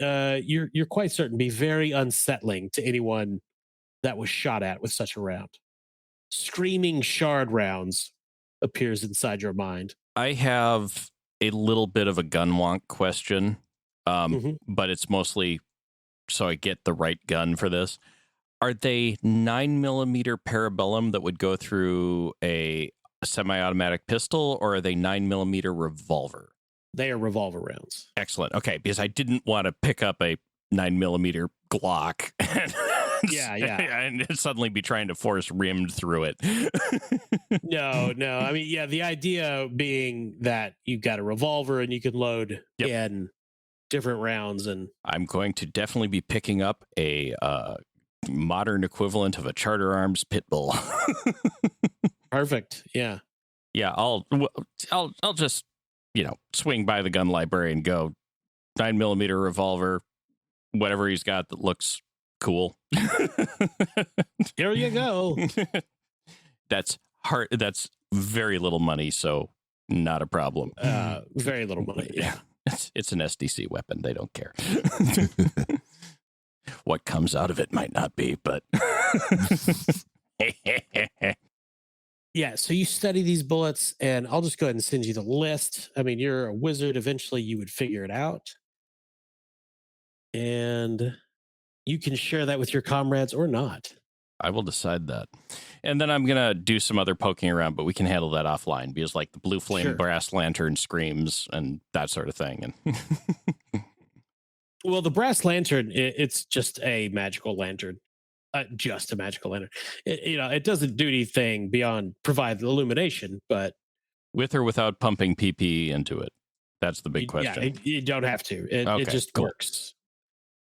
you're quite certain, be very unsettling to anyone that was shot at with such a round. Screaming shard rounds appears inside your mind. I have a little bit of a gun wonk question, but it's mostly so I get the right gun for this. Are they 9mm parabellum that would go through a semi-automatic pistol, or are they 9mm revolver? They are revolver rounds. Excellent. Okay, because I didn't want to pick up a 9mm Glock and suddenly be trying to force rimmed through it. No. I mean, yeah, the idea being that you've got a revolver and you can load in different rounds. And I'm going to definitely be picking up a modern equivalent of a Charter Arms pit bull. Perfect. Yeah. I'll just swing by the gun library and go 9mm revolver, whatever he's got that looks cool. Here you go. That's hard. That's very little money, so not a problem. Very little money. Yeah. It's an SDC weapon. They don't care. What comes out of it might not be, but yeah. So you study these bullets, and I'll just go ahead and send you the list. I mean, you're a wizard. Eventually, you would figure it out, and you can share that with your comrades or not. I will decide that. And then I'm going to do some other poking around, but we can handle that offline because like the blue flame brass lantern screams and that sort of thing. And well, the brass lantern, it's just a magical lantern. Just a magical lantern. It doesn't do anything beyond provide illumination, but with or without pumping PP into it. That's the big question. Yeah, you don't have to. It just works.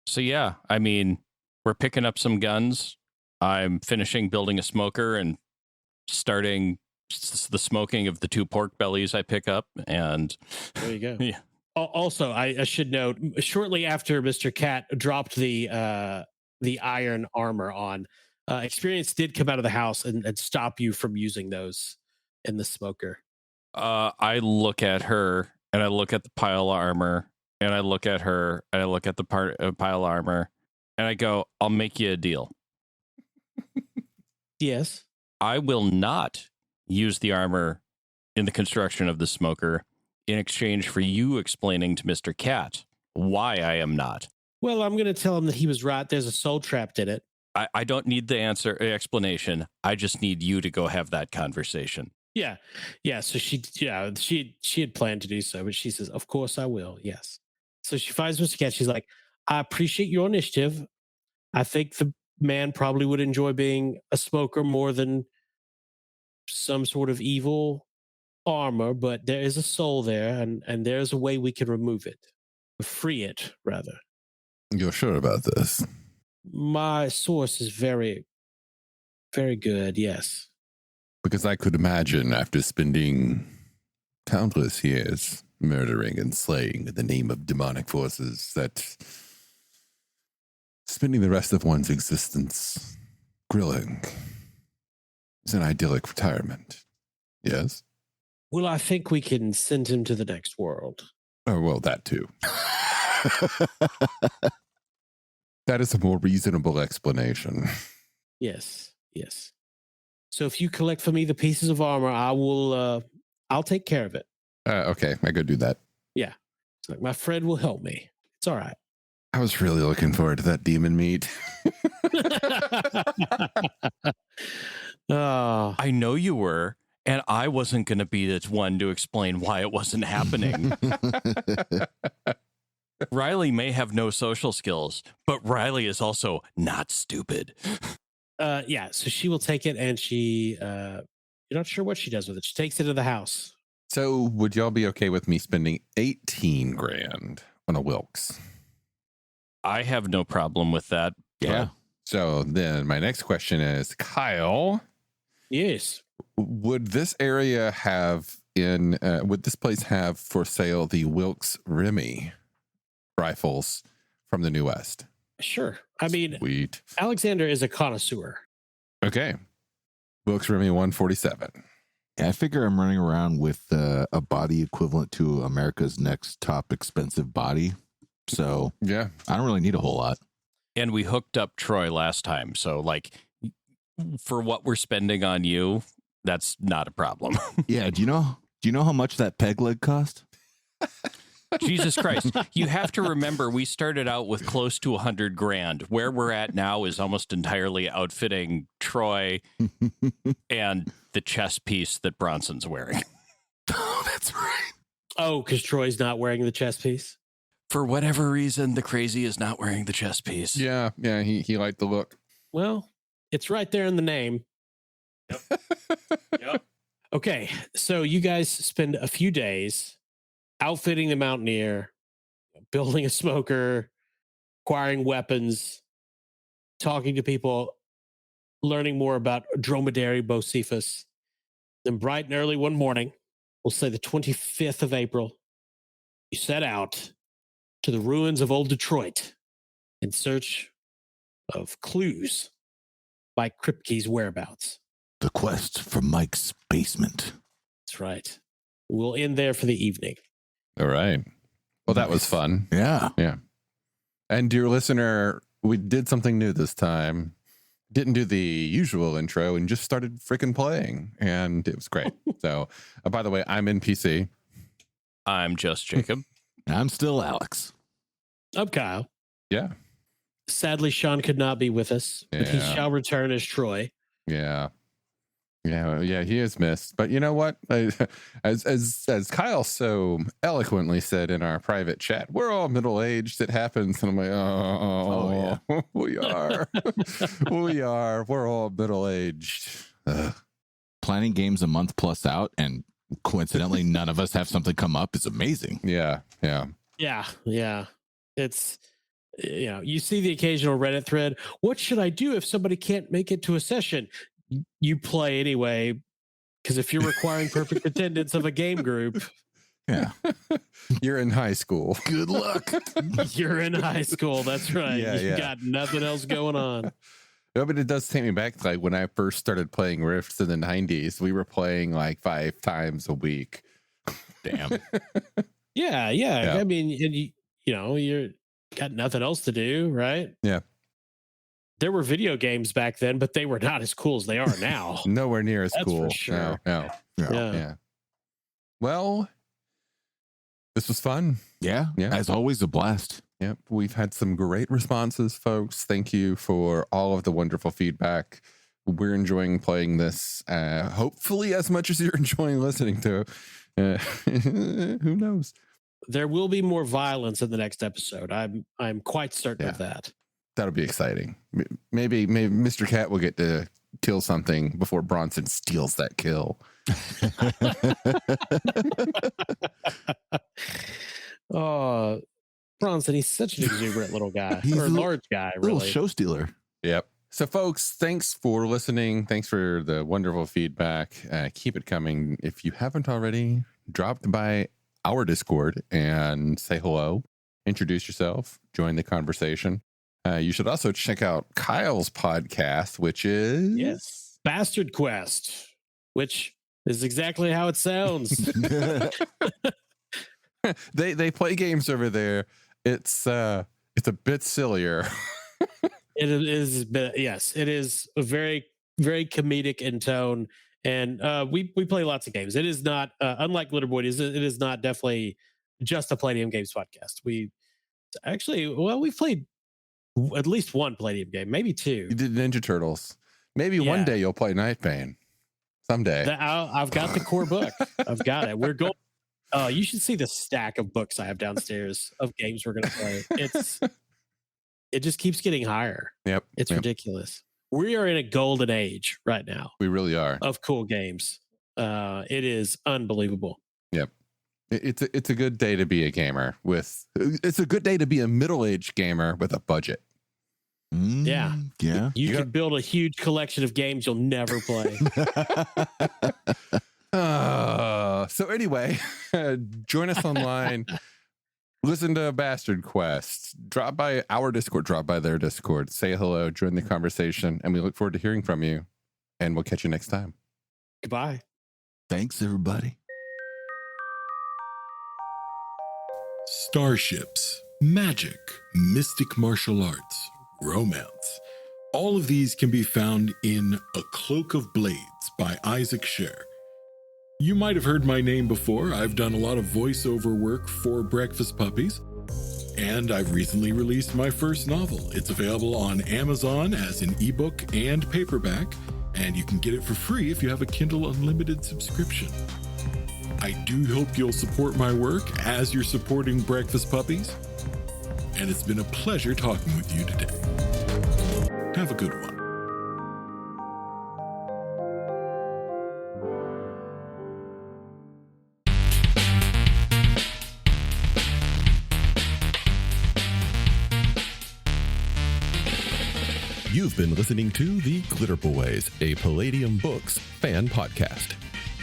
So yeah, I mean, we're picking up some guns. I'm finishing building a smoker and starting the smoking of the 2 pork bellies I pick up. And there you go. Yeah. Also, I should note, shortly after Mr. Cat dropped the iron armor on, Experience did come out of the house and stop you from using those in the smoker. I look at her and I look at the pile of armor and I look at her and I look at the pile of armor and I go, I'll make you a deal. Yes. I will not use the armor in the construction of the smoker in exchange for you explaining to Mr. Cat why I am not. Well, I'm going to tell him that he was right. There's a soul trapped in it. I don't need the explanation. I just need you to go have that conversation. Yeah. So she had planned to do so, but she says, "Of course I will." Yes. So she finds Mr. Cat. She's like, "I appreciate your initiative. I think the man probably would enjoy being a smoker more than some sort of evil armor, but there is a soul there, and there's a way we can remove it, or free it, rather." You're sure about this? My source is very, very good. Yes. Because I could imagine after spending countless years murdering and slaying in the name of demonic forces that spending the rest of one's existence grilling is an idyllic retirement. Yes? Well, I think we can send him to the next world. Oh, well, that too. That is a more reasonable explanation. Yes. So if you collect for me the pieces of armor, I'll take care of it. Okay, I go do that. Yeah. It's like my friend will help me. It's all right. I was really looking forward to that demon meat. I know you were, and I wasn't going to be the one to explain why it wasn't happening. Riley may have no social skills, but Riley is also not stupid. Yeah, so she will take it, and she, you're not sure what she does with it. She takes it to the house. So would y'all be okay with me spending 18 grand on a Wilkes? I have no problem with that. Yeah. So then my next question is, Kyle. Yes. Would this area would this place have for sale the Wilkes Remy rifles from the New West? Sure. I mean, Sweet. Alexander is a connoisseur. Okay. Wilkes Remy 147. I figure I'm running around with a body equivalent to America's Next top expensive body. So yeah, I don't really need a whole lot. And we hooked up Troy last time. So like for what we're spending on you, that's not a problem. Yeah. Do you know how much that peg leg cost? Jesus Christ. You have to remember we started out with close to 100 grand. Where we're at now is almost entirely outfitting Troy and the chess piece that Bronson's wearing. Oh, that's right. Oh, because Troy's not wearing the chest piece? For whatever reason, the crazy is not wearing the chess piece. Yeah, he liked the look. Well, it's right there in the name. Yep. Okay, so you guys spend a few days outfitting the Mountaineer, building a smoker, acquiring weapons, talking to people, learning more about dromedary Bocephus. Then bright and early one morning, we'll say the 25th of April, you set out to the ruins of old Detroit in search of clues by Kripke's whereabouts. The quest for Mike's basement. That's right. We'll end there for the evening. All right. Well, that was fun. Yeah. Yeah. And dear listener, we did something new this time. Didn't do the usual intro and just started freaking playing. And it was great. So, by the way, I'm NPC. I'm just Jacob. I'm still Alex. I'm Kyle. Yeah. Sadly, Sean could not be with us, but he shall return as Troy. Yeah. Yeah, he is missed. But you know what? As Kyle so eloquently said in our private chat, we're all middle-aged. It happens. And I'm like, oh yeah. We are. We are. We're all middle-aged. Planning games a month plus out, and coincidentally, none of us have something come up is amazing. Yeah. It's, you see the occasional Reddit thread. What should I do if somebody can't make it to a session? You play anyway, because if you're requiring perfect attendance of a game group, you're in high school. Good luck. You're in high school. That's right. Yeah, you got nothing else going on. No, but it does take me back to like when I first started playing Rifts in the 90s. We were playing like 5 times a week. Damn. Yeah. I mean, and you're got nothing else to do, right? Yeah. There were video games back then, but they were not as cool as they are now. Nowhere near as That's cool. For sure. No. Yeah. Well, this was fun. Yeah. As always, a blast. Yep. We've had some great responses, folks. Thank you for all of the wonderful feedback. We're enjoying playing this, hopefully as much as you're enjoying listening to. Who knows? There will be more violence in the next episode. I'm quite certain of that. That'll be exciting. Maybe Mr. Cat will get to kill something before Bronson steals that kill. Oh, Bronson, he's such an exuberant little guy. He's or a large guy, really. Little show stealer. Yep. So, folks, thanks for listening. Thanks for the wonderful feedback. Keep it coming. If you haven't already, drop by our Discord and say hello. Introduce yourself. Join the conversation. You should also check out Kyle's podcast, which is Bastard Quest, which is exactly how it sounds. They play games over there. It's a bit sillier. It is, yes, it is a very, very comedic in tone, and we play lots of games. It is not unlike Glitterbois. It is not definitely just a Palladium Games podcast. We've played at least one Palladium game, maybe 2. You did Ninja Turtles. Maybe one day you'll play Nightbane. Someday. I've got the core book. I've got it. We're going. You should see the stack of books I have downstairs of games we're going to play. It just keeps getting higher. Yep. It's ridiculous. We are in a golden age right now. We really are. Of cool games. It is unbelievable. Yep. It's a good day to be a gamer it's a good day to be a middle-aged gamer with a budget. Yeah. You could could build a huge collection of games you'll never play. So anyway, join us online. Listen to Bastard Quest. Drop by our Discord. Drop by their Discord. Say hello. Join the conversation. And we look forward to hearing from you. And we'll catch you next time. Goodbye. Thanks, everybody. Starships, magic, mystic martial arts, romance. All of these can be found in A Cloak of Blades by Isaac Scher. You might have heard my name before. I've done a lot of voiceover work for Breakfast Puppies, and I've recently released my first novel. It's available on Amazon as an ebook and paperback, and you can get it for free if you have a Kindle Unlimited subscription. I do hope you'll support my work as you're supporting Breakfast Puppies, and it's been a pleasure talking with you today. Have a good one. You've been listening to The Glitterbois, a Palladium Books fan podcast.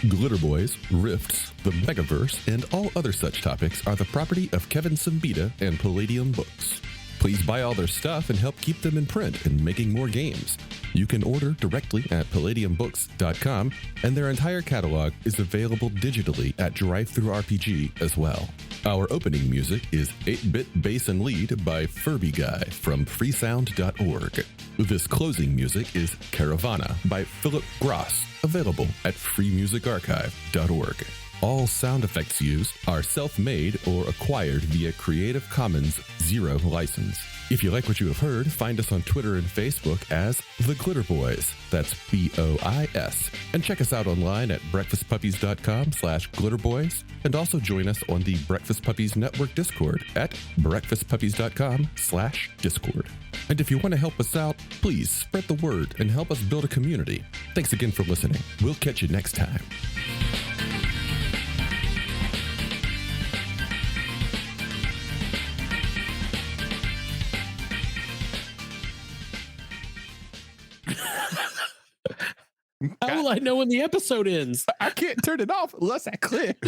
Glitterbois, Rifts, the Megaverse, and all other such topics are the property of Kevin Siembieda and Palladium Books. Please buy all their stuff and help keep them in print and making more games. You can order directly at palladiumbooks.com, and their entire catalog is available digitally at Drive-Thru RPG as well. Our opening music is 8-Bit Bass and Lead by Furby Guy from freesound.org. This closing music is Caravana by Philip Gross, available at freemusicarchive.org. All sound effects used are self-made or acquired via Creative Commons Zero license. If you like what you have heard, find us on Twitter and Facebook as The Glitterbois. That's BOIS. And check us out online at breakfastpuppies.com/glitterboys. And also join us on the Breakfast Puppies Network Discord at breakfastpuppies.com/discord. And if you want to help us out, please spread the word and help us build a community. Thanks again for listening. We'll catch you next time. How will I know when the episode ends? I can't turn it off unless I click.